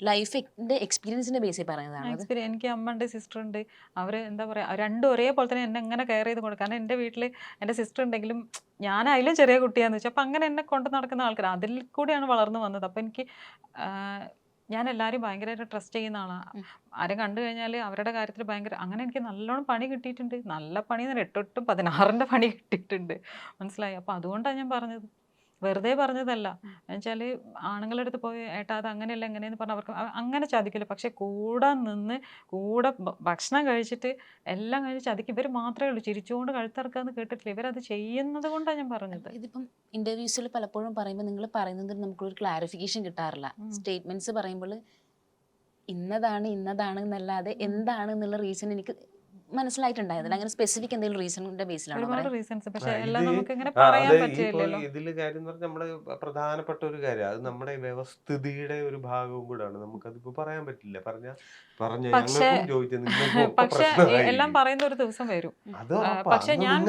ലൈഫിൻ്റെ എക്സ്പീരിയൻസിൻ്റെ ബേസിൽ പറയുന്നതാണ്. എനിക്ക് അമ്മ ഉണ്ട്, സിസ്റ്റർ ഉണ്ട്. അവർ എന്താ പറയുക, രണ്ടും ഒരേപോലെ തന്നെ എന്നെ എങ്ങനെ കെയർ ചെയ്ത് കൊടുക്കും. കാരണം എൻ്റെ വീട്ടിൽ എൻ്റെ സിസ്റ്റർ ഉണ്ടെങ്കിലും ഞാൻ അതിലും ചെറിയ കുട്ടിയാന്ന് വെച്ചാൽ അപ്പം അങ്ങനെ എന്നെ കൊണ്ട് നടക്കുന്ന ആൾക്കാർ അതിൽ കൂടിയാണ് വളർന്നു വന്നത്. അപ്പം എനിക്ക് ഞാൻ എല്ലാവരും ഭയങ്കരമായിട്ട് ട്രസ്റ്റ് ചെയ്യുന്ന ആളാണ്. ആരും കണ്ടു കഴിഞ്ഞാൽ അവരുടെ കാര്യത്തിൽ അങ്ങനെ എനിക്ക് നല്ലോണം പണി കിട്ടിയിട്ടുണ്ട്. നല്ല പണി 8-8 16ൻ്റെ പണി കിട്ടിയിട്ടുണ്ട്, മനസ്സിലായി. അപ്പം അതുകൊണ്ടാണ് ഞാൻ പറഞ്ഞത്, വെറുതെ പറഞ്ഞതല്ല. എന്നുവെച്ചാൽ ആണുങ്ങളുടെ അടുത്ത് പോയി ഏട്ടാ അത് അങ്ങനെയല്ല എങ്ങനെയെന്ന് പറഞ്ഞാൽ അവർക്ക് അങ്ങനെ ചതിക്കില്ല. പക്ഷെ കൂടെ നിന്ന് ഭക്ഷണം കഴിച്ചിട്ട് എല്ലാം കഴിഞ്ഞ് ചതിക്കും. ഇവർ മാത്രമേ ഉള്ളൂ ചിരിച്ചുകൊണ്ട് കഴുത്തിറക്കാന്ന് കേട്ടിട്ടില്ല. ഇവരത് ചെയ്യുന്നത് കൊണ്ടാണ് ഞാൻ പറഞ്ഞത്. ഇതിപ്പം ഇന്റർവ്യൂസിൽ പലപ്പോഴും പറയുമ്പോൾ നിങ്ങൾ പറയുന്നത് നമുക്കൊരു ക്ലാരിഫിക്കേഷൻ കിട്ടാറില്ല. സ്റ്റേറ്റ്മെന്റ്സ് പറയുമ്പോൾ ഇന്നതാണ് എന്നല്ലാതെ എന്താണ് എന്നുള്ള റീസൺ എനിക്ക് മനസ്സിലായിട്ടുണ്ടായിരുന്നില്ല. അങ്ങനെ സ്പെസിഫിക് എന്തെങ്കിലും റീസണിന്റെ ബേസിലാണ് ഒരുപാട് റീസൺസ്, പക്ഷെ എല്ലാം നമുക്ക് ഇങ്ങനെ പറയാൻ പറ്റില്ലല്ലോ. ഇതില് കാര്യം എന്ന് പറഞ്ഞാൽ നമ്മുടെ പ്രധാനപ്പെട്ട ഒരു കാര്യം, അത് നമ്മുടെ വ്യവസ്ഥിതിയുടെ ഒരു ഭാഗവും കൂടാണ്. നമുക്കതിപ്പോ പറയാൻ പറ്റില്ല. പക്ഷെ എല്ലാം പറയുന്ന ഒരു ദിവസം വരും. പക്ഷെ ഞാൻ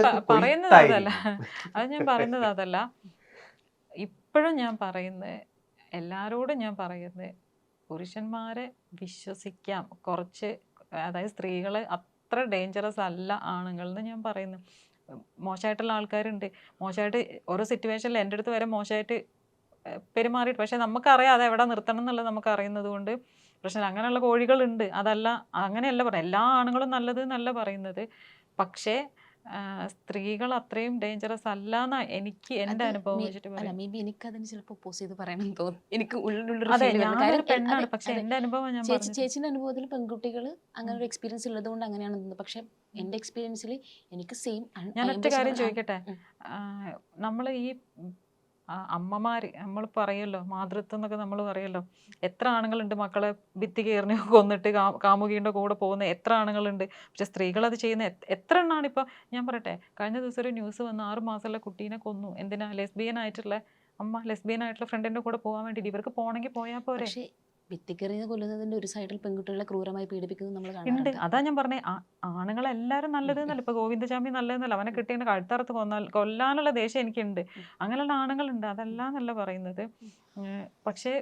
പറയുന്നത് അതല്ല, ഇപ്പോഴും ഞാൻ പറയുന്നത്, എല്ലാരോടും ഞാൻ പറയുന്നത്, പുരുഷന്മാരെ വിശ്വസിക്കാം കുറച്ച്. അതായത് സ്ത്രീകള് അത്ര ഡേഞ്ചറസ് അല്ല ആണുങ്ങളെന്ന് ഞാൻ പറയുന്നു. മോശമായിട്ടുള്ള ആൾക്കാരുണ്ട്, മോശമായിട്ട് ഓരോ സിറ്റുവേഷനിൽ എൻ്റെ അടുത്ത് വരെ മോശമായിട്ട് പെരുമാറിയിട്ട്, പക്ഷെ നമുക്കറിയാം അത് എവിടെ നിർത്തണം എന്നുള്ളത് നമുക്ക് അറിയുന്നത് കൊണ്ട് പ്രശ്നം. അങ്ങനെയുള്ള കോഴികളുണ്ട്, അതല്ല അങ്ങനെയല്ല പറയാം, എല്ലാ ആണുങ്ങളും നല്ലത് എന്നല്ല പറയുന്നത്. പക്ഷേ സ്ത്രീകൾ അത്രയും ഡേഞ്ചറസ് അല്ല എന്നാ എനിക്ക് എൻ്റെ അനുഭവം വെച്ചിട്ട് പറയാം. മേ ബി എനിക്കതിന് ചിലപ്പോൾ ഒപ്പോസ് ചെയ്ത് പറയണമെന്ന് തോന്നുന്നു. എനിക്ക് പെണ്ണാണ്, പക്ഷെ എൻ്റെ അനുഭവം ഞാൻ ചേച്ചിന്റെ അനുഭവത്തിൽ പെൺകുട്ടികൾ അങ്ങനെ ഒരു എക്സ്പീരിയൻസ് ഉള്ളത് കൊണ്ട് അങ്ങനെയാണെന്ന് തോന്നുന്നു. പക്ഷെ എൻ്റെ എക്സ്പീരിയൻസിൽ എനിക്ക് സെയിം. ഞാൻ ഒറ്റ കാര്യം ചോദിക്കട്ടെ, നമ്മൾ ഈ അമ്മമാര് നമ്മൾ പറയല്ലോ, മാതൃത്വം എന്നൊക്കെ നമ്മൾ പറയല്ലോ, എത്ര ആണുങ്ങളുണ്ട് മക്കളെ ഭിത്തി കയറിന് കൊന്നിട്ട് കാമുകിയുടെ കൂടെ പോകുന്ന എത്ര ആണുങ്ങളുണ്ട്. പക്ഷെ സ്ത്രീകൾ അത് ചെയ്യുന്ന എത്ര എണ്ണാണ്. ഇപ്പൊ ഞാൻ പറയട്ടെ, കഴിഞ്ഞ ദിവസം ഒരു ന്യൂസ് വന്ന് 6 മാസമുള്ള കുട്ടീനെ കൊന്നു. എന്തിനാ? ലെസ്ബിയൻ ആയിട്ടുള്ള ഫ്രണ്ടിന്റെ കൂടെ പോകാൻ വേണ്ടിയിട്ട്. ഇവർക്ക് പോണെങ്കിൽ പോയാൽ പോരെ. പക്ഷേ ഭിത്തിക്കെറിഞ്ഞ് കൊല്ലുന്നതിന്റെ ഒരു സൈഡിൽ പെൺകുട്ടികളെ ക്രൂരമായി പീഡിപ്പിക്കുന്നത് നമ്മൾ ഉണ്ട്. കാണാറുണ്ട്. അതാ ഞാൻ പറഞ്ഞേ, ആണുങ്ങളെല്ലാരും നല്ലതെന്നല്ല. ഇപ്പൊ ഗോവിന്ദചാമി നല്ലതെന്നല്ല, അവനെ കിട്ടിയ കഴുത്തറുത്ത് കൊല്ലാനുള്ള ദേഷ്യം എനിക്കുണ്ട്. അങ്ങനെയുള്ള ആണുങ്ങളുണ്ട്, അതല്ല എന്നല്ല പറയുന്നത്. പക്ഷേ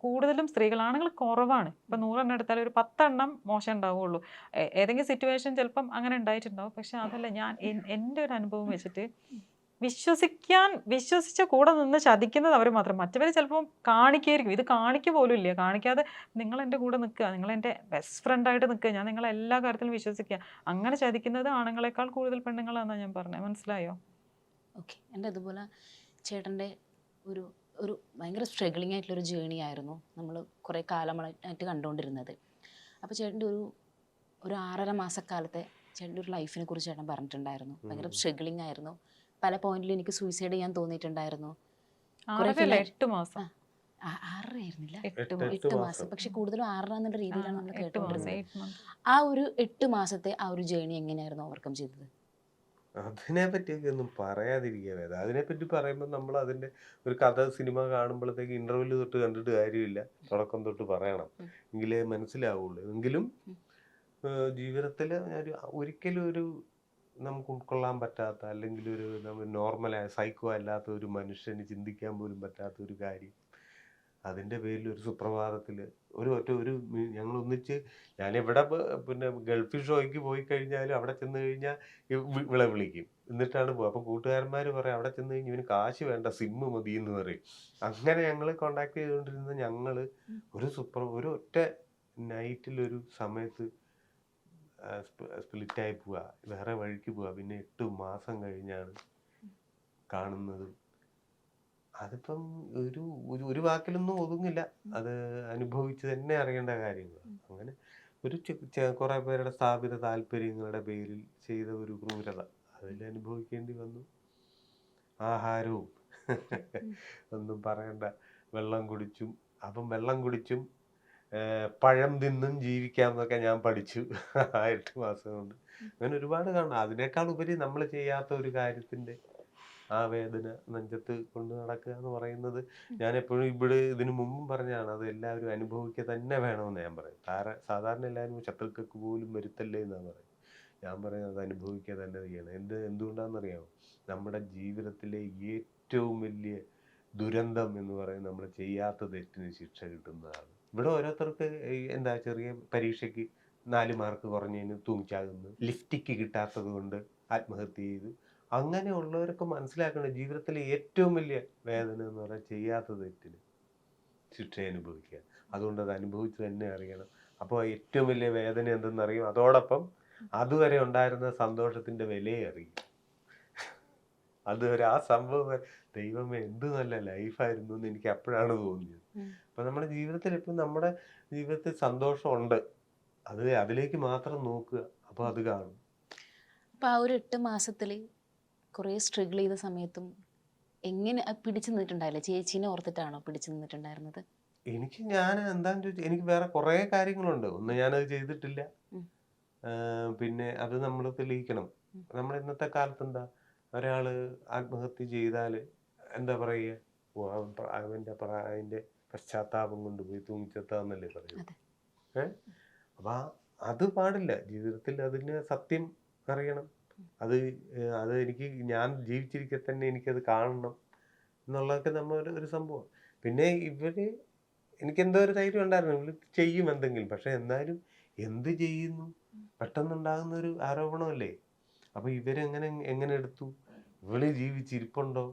കൂടുതലും സ്ത്രീകൾ, ആണുങ്ങൾ കുറവാണ്. ഇപ്പൊ 100 എണ്ണം എടുത്താൽ ഒരു 10 എണ്ണം മോശം ഉണ്ടാവുള്ളൂ. ഏതെങ്കിലും സിറ്റുവേഷൻ ചിലപ്പം അങ്ങനെ ഉണ്ടായിട്ടുണ്ടാവും. പക്ഷെ അതല്ല, ഞാൻ എൻ്റെ ഒരു അനുഭവം വെച്ചിട്ട് വിശ്വസിച്ച കൂടെ നിന്ന് ചതിക്കുന്നത് അവർ മാത്രം. മറ്റവർ ചിലപ്പോൾ കാണിക്കായിരിക്കും, ഇത് കാണിക്കുക പോലും ഇല്ല. കാണിക്കാതെ നിങ്ങൾ എൻ്റെ കൂടെ നിൽക്കുക, നിങ്ങൾ എൻ്റെ ബെസ്റ്റ് ഫ്രണ്ടായിട്ട് നിൽക്കുക, ഞാൻ നിങ്ങളെ എല്ലാ കാര്യത്തിലും വിശ്വസിക്കുക. അങ്ങനെ ചതിക്കുന്നത് ആണുങ്ങളെക്കാൾ കൂടുതൽ പെണ്ണുങ്ങളാണെന്നാണ് ഞാൻ പറഞ്ഞത്. മനസ്സിലായോ? ഓക്കെ. എൻ്റെ അതുപോലെ ചേട്ടൻ്റെ ഒരു ഒരു ഭയങ്കര സ്ട്രഗിളിങ് ആയിട്ടുള്ളൊരു ജേണി ആയിരുന്നു നമ്മൾ കുറേ കാലമായിട്ട് കണ്ടുകൊണ്ടിരുന്നത്. അപ്പോൾ ചേട്ടൻ്റെ ഒരു 6.5 മാസക്കാലത്തെ ചേട്ടൻ്റെ ഒരു ലൈഫിനെ കുറിച്ച് ചേട്ടൻ പറഞ്ഞിട്ടുണ്ടായിരുന്നു. ഭയങ്കര സ്ട്രഗിളിങ് ആയിരുന്നു. പല പോയിന്റിലും എനിക്ക് സൂയിസൈഡ് ചെയ്യാൻ തോന്നിയിട്ടുണ്ടായിരുന്നു. 8 മാസം. 6 ആയിരുന്നില്ല, 8 8 മാസം. പക്ഷെ കൂടുതലും 6 എന്നുള്ള രീതിയിലാണ് നമ്മൾ 8 മാസം, കേട്ടുകൊണ്ടിരുന്നത്. 8 months. ആ ഒരു 8 മാസത്തെ ആ ഒരു ജേണി എങ്ങനെയായിരുന്നു ഓവർകം ചെയ്തത്? അതിനെ പറ്റിയൊക്കെ ഒന്നും പറയാതിരിക്കുക. അതിനെപ്പറ്റി പറയുമ്പോൾ നമ്മൾ അതിൻ്റെ ഒരു കഥ സിനിമ കാണുമ്പോഴത്തേക്ക് ഇന്റർവ്യൂല് തൊട്ട് കണ്ടിട്ട് കാര്യമില്ല, തുടക്കം തൊട്ട് പറയണം, എങ്കിലേ മനസ്സിലാവുള്ളൂ. എങ്കിലും ജീവിതത്തിൽ ഒരിക്കലും ഒരു നമുക്ക് ഉൾക്കൊള്ളാൻ പറ്റാത്ത, അല്ലെങ്കിൽ ഒരു നമ്മൾ നോർമലായ സൈക്കോ അല്ലാത്ത ഒരു മനുഷ്യന് ചിന്തിക്കാൻ പോലും പറ്റാത്ത ഒരു കാര്യം, അതിൻ്റെ പേരിൽ ഒരു സുപ്രഭാതത്തിൽ ഞങ്ങൾ ഒന്നിച്ച്, ഞാനിവിടെ പിന്നെ ഗൾഫ് ഷോയ്ക്ക് പോയി കഴിഞ്ഞാൽ അവിടെ ചെന്ന് കഴിഞ്ഞാൽ വിളിക്കും, എന്നിട്ടാണ് പോകുക. അപ്പം കൂട്ടുകാരന്മാർ പറയും അവിടെ ചെന്ന് കഴിഞ്ഞാൽ ഇവന് കാശ് വേണ്ട, സിമ്മ് മതി എന്ന് പറയും. അങ്ങനെ ഞങ്ങൾ കോണ്ടാക്ട് ചെയ്തുകൊണ്ടിരുന്ന ഞങ്ങൾ ഒരു ഒറ്റ നൈറ്റിലൊരു സമയത്ത് സ്പ്ലിറ്റായി പോവുക, വേറെ വഴിക്ക് പോവുക. പിന്നെ 8 മാസം കഴിഞ്ഞാണ് കാണുന്നത്. അതിപ്പം ഒരു വാക്കിലൊന്നും ഒതുങ്ങില്ല, അത് അനുഭവിച്ച് തന്നെ അറിയേണ്ട കാര്യങ്ങളാണ്. അങ്ങനെ കുറേ പേരുടെ സ്ഥാപിത താല്പര്യങ്ങളുടെ പേരിൽ ചെയ്ത ഒരു ക്രൂരത അതിൽ അനുഭവിക്കേണ്ടി വന്നു. ആഹാരവും ഒന്നും പറയണ്ട, വെള്ളം കുടിച്ചും പഴം തിന്നും ജീവിക്കാമെന്നൊക്കെ ഞാൻ പഠിച്ചു ആ 8 മാസം കൊണ്ട്. അങ്ങനെ ഒരുപാട് കാണാം. അതിനേക്കാൾ ഉപരി നമ്മൾ ചെയ്യാത്ത ഒരു കാര്യത്തിൻ്റെ ആ വേദന നെഞ്ചത്ത് കൊണ്ട് നടക്കുക എന്ന് പറയുന്നത്, ഞാൻ എപ്പോഴും ഇതിനു മുമ്പും പറഞ്ഞാണ്, അത് എല്ലാവരും അനുഭവിക്കുക തന്നെ വേണമെന്ന് ഞാൻ പറയും. സാധാരണ എല്ലാവരും ശത്രുക്കൾക്ക് പോലും വരുത്തല്ലേ എന്നാണ് പറയും. ഞാൻ പറയുന്നത് അത് അനുഭവിക്കുക തന്നെ ചെയ്യണം. എന്തുകൊണ്ടാണെന്നറിയാമോ? നമ്മുടെ ജീവിതത്തിലെ ഏറ്റവും വലിയ ദുരന്തം എന്ന് പറയുന്നത് നമ്മൾ ചെയ്യാത്ത തെറ്റിന് ശിക്ഷ കിട്ടുന്നതാണ്. ഇവിടെ ഓരോരുത്തർക്ക് ചെറിയ പരീക്ഷയ്ക്ക് 4 മാർക്ക് കുറഞ്ഞതിന് തൂങ്ങിച്ചാകുന്നു, ലിഫ്റ്റിക്ക് കിട്ടാത്തത് കൊണ്ട് ആത്മഹത്യ ചെയ്തു. അങ്ങനെയുള്ളവരൊക്കെ മനസ്സിലാക്കണം, ജീവിതത്തിലെ ഏറ്റവും വലിയ വേദന എന്ന് പറഞ്ഞാൽ ചെയ്യാത്ത തെറ്റിന് ശിക്ഷ അനുഭവിക്കുക. അതുകൊണ്ട് അത് അനുഭവിച്ച് തന്നെ അറിയണം. അപ്പോൾ ഏറ്റവും വലിയ വേദന എന്തെന്നറിയും, അതോടൊപ്പം അതുവരെ ഉണ്ടായിരുന്ന സന്തോഷത്തിൻ്റെ വിലയെ അറിയും. അതുവരെ ആ സംഭവം, ദൈവമേ എന്ത് നല്ല ലൈഫായിരുന്നു എന്ന് എനിക്ക് അപ്പോഴാണ് തോന്നിയത്. അപ്പം നമ്മുടെ ജീവിതത്തിൽ സന്തോഷമുണ്ട്, അതിലേക്ക് മാത്രം നോക്കുക, അപ്പോൾ അത് കാണും. അപ്പോൾ ആ ഒരു 8 മാസത്തിൽ കുറേ സ്ട്രഗിൾ ചെയ്ത സമയത്തും എങ്ങനെ പിടിച്ചു നിന്നിട്ടുണ്ടായില്ലേ? ചേച്ചീനെ ഓർത്തിട്ടാണോ പിടിച്ചു നിന്നിട്ടുണ്ടായിരുന്നത്? ഞാൻ എന്താന്ന് ചോദിച്ചാൽ, എനിക്ക് വേറെ കുറേ കാര്യങ്ങളുണ്ട്. ഒന്ന്, ഞാനത് ചെയ്തിട്ടില്ല. പിന്നെ അത് നമ്മൾ തെളിയിക്കണം. നമ്മൾ ഇന്നത്തെ കാലത്ത് എന്താ, ഒരാൾ ആത്മഹത്യ ചെയ്താൽ എന്താ പറയുക, അതിൻ്റെ പശ്ചാത്താപം കൊണ്ടുപോയി തൂങ്ങിച്ചെത്താന്നല്ലേ പറയുന്നത്. അപ്പം അത് പാടില്ല. ജീവിതത്തിൽ അതിന് സത്യം അറിയണം. അത് ഞാൻ ജീവിച്ചിരിക്കെ തന്നെ എനിക്കത് കാണണം എന്നുള്ളതൊക്കെ ഒരു സംഭവം. പിന്നെ എനിക്കെന്തോ ഒരു ധൈര്യം ഉണ്ടായിരുന്നു, ഇവർ ചെയ്യും എന്തെങ്കിലും. പക്ഷെ എന്നാലും എന്ത് ചെയ്യുന്നു, പെട്ടെന്നുണ്ടാകുന്ന ഒരു ആരോപണമല്ലേ. അപ്പോൾ എങ്ങനെ എടുത്തു, ഇവള് ജീവിച്ചിരിപ്പുണ്ടോ,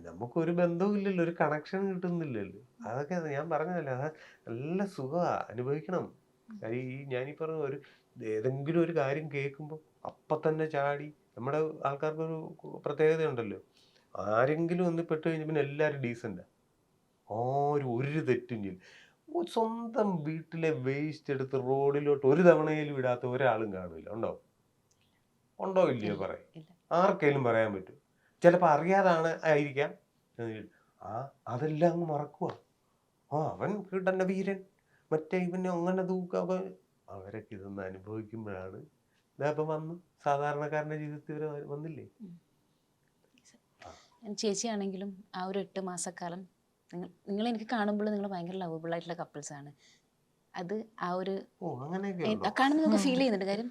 നമുക്കൊരു ബന്ധവും ഇല്ലല്ലോ, ഒരു കണക്ഷൻ കിട്ടുന്നില്ലല്ലോ. അതൊക്കെ ഞാൻ പറഞ്ഞതല്ലേ, അത് നല്ല സുഖമാണ്, അനുഭവിക്കണം. ഞാനീ പറഞ്ഞ ഏതെങ്കിലും ഒരു കാര്യം കേൾക്കുമ്പോൾ അപ്പം തന്നെ ചാടി, നമ്മുടെ ആൾക്കാർക്കൊരു പ്രത്യേകതയുണ്ടല്ലോ, ആരെങ്കിലും ഒന്ന് പെട്ട് കഴിഞ്ഞാൽ പിന്നെ എല്ലാവരും ഡീസൻ്റാണ്. ഒരു തെറ്റും ചെയ്യും. സ്വന്തം വീട്ടിലെ വേസ്റ്റ് എടുത്ത് റോഡിലോട്ട് ഒരു തവണയിലും ഇടാത്ത ഒരാളും കാണില്ല. ഉണ്ടോ ഇല്ലയോ? പറയും. ആർക്കെങ്കിലും പറയാൻ പറ്റും? ചിലപ്പോൾ അറിയാതാണ് ആയിരിക്കാം. ആ അതെല്ലാം അങ്ങ് മറക്കുക. അവൻ കിടന്ന വീരൻ, മറ്റേ ഇവന് അങ്ങനെ തൂക്കം. അവരൊക്കെ ഇതൊന്ന് അനുഭവിക്കുമ്പോഴാണ് ഇപ്പം വന്നു സാധാരണക്കാരൻ്റെ ജീവിതത്തിൽ ഇവർ വന്നില്ലേ. ചേച്ചിയാണെങ്കിലും ആ ഒരു 8 മാസക്കാലം നിങ്ങൾ എനിക്ക് കാണുമ്പോൾ നിങ്ങൾ ഭയങ്കര ലവബിൾ ആയിട്ടുള്ള കപ്പിൾസാണ്. അത് ആ ഒരു അങ്ങനെയൊക്കെ കാണുമ്പോൾ നമുക്ക് ഫീൽ ചെയ്യുന്നുണ്ട്. കാര്യം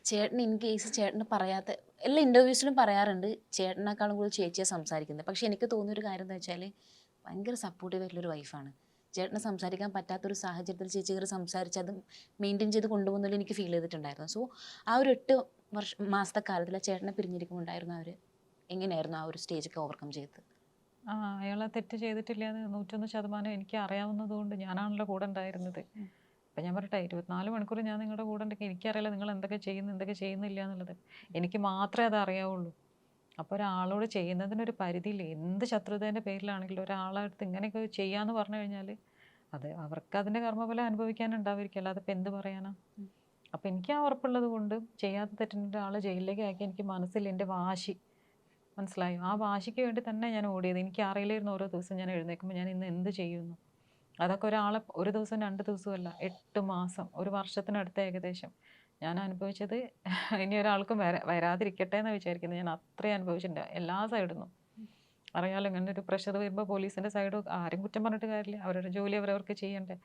ചേട്ടൻ ഇൻ കേസ് ചേട്ടന് പറയാത്ത എല്ലാ ഇൻ്റർവ്യൂസിലും പറയാറുണ്ട് ചേട്ടനേക്കാളും കൂടുതൽ ചേച്ചിയെ സംസാരിക്കുന്നത്. പക്ഷെ എനിക്ക് തോന്നിയൊരു കാര്യം എന്താ വെച്ചാൽ ഭയങ്കര സപ്പോർട്ടീവ് ആയിട്ടുള്ളൊരു വൈഫാണ്. ചേട്ടന് സംസാരിക്കാൻ പറ്റാത്തൊരു സാഹചര്യത്തിൽ ചേച്ചി കയറി സംസാരിച്ച് അത് മെയിൻറ്റെയിൻ ചെയ്ത് കൊണ്ടുപോകുന്നതിൽ എനിക്ക് ഫീൽ ചെയ്തിട്ടുണ്ടായിരുന്നു. സോ ആ ഒരു 8 മാസത്തെ കാലത്തിൽ ചേട്ടനെ പിരിഞ്ഞിരിക്കുമ്പോൾ ഉണ്ടായിരുന്ന അവർ എങ്ങനെയായിരുന്നു ആ ഒരു സ്റ്റേജൊക്കെ ഓവർകം ചെയ്തത്? അയാളെ തെറ്റ് ചെയ്തിട്ടില്ല എന്ന് 101% എനിക്ക് അറിയാവുന്നതുകൊണ്ട് ഞാനാണല്ലോ കൂടെ ഉണ്ടായിരുന്നത്. അപ്പം ഞാൻ പറയട്ടെ, 24 മണിക്കൂർ ഞാൻ നിങ്ങളുടെ കൂടെ ഉണ്ടെങ്കിൽ എനിക്കറിയില്ല നിങ്ങൾ എന്തൊക്കെ ചെയ്യുന്നു എന്തൊക്കെ ചെയ്യുന്നില്ല എന്നുള്ളത്. എനിക്ക് മാത്രമേ അത് അറിയാവുള്ളൂ. അപ്പോൾ ഒരാളോട് ചെയ്യുന്നതിനൊരു പരിധിയില്ല. എന്ത് ശത്രുതേൻ്റെ പേരിലാണെങ്കിലും ഒരാളെ അടുത്ത് ഇങ്ങനെയൊക്കെ ചെയ്യാന്ന് പറഞ്ഞു കഴിഞ്ഞാൽ അത് അവർക്ക് അതിൻ്റെ കർമ്മഫലം അനുഭവിക്കാനുണ്ടാവുമായിരിക്കും. അല്ലാതെ ഇപ്പം എന്ത് പറയാനാ? അപ്പം എനിക്ക് ആ ഉറപ്പുള്ളത് കൊണ്ട് ചെയ്യാത്ത തെറ്റിന് ഒരാളെ ജയിലിലേക്ക് ആക്കി എനിക്ക് മനസ്സിൽ എൻ്റെ വാശി, മനസ്സിലായോ? ആ വാശിക്ക് വേണ്ടി തന്നെ ഞാൻ ഓടിയത്. എനിക്ക് അറിയില്ലായിരുന്നു ഓരോ ദിവസം ഞാൻ എഴുന്നേൽക്കുമ്പോൾ ഞാൻ ഇന്ന് എന്ത് ചെയ്യുന്നു. അതൊക്കെ ഒരാളെ ഒരു ദിവസം 2 ദിവസമല്ല, 8 മാസം, ഒരു വർഷത്തിനടുത്ത് ഏകദേശം ഞാൻ അനുഭവിച്ചത്. ഇനി ഒരാൾക്കും വരാതിരിക്കട്ടെ എന്ന് വിചാരിക്കുന്നത്. ഞാൻ അത്രയും അനുഭവിച്ചിട്ടുണ്ട് എല്ലാ സൈഡിൽ നിന്നും. അറിയാലോ, ഇങ്ങനെ ഒരു പ്രഷർ വരുമ്പോൾ പോലീസിൻ്റെ സൈഡ് ആരും കുറ്റം പറഞ്ഞിട്ട് കാര്യമില്ല. അവരുടെ ജോലി അവരവർക്ക് ചെയ്യണ്ടേ.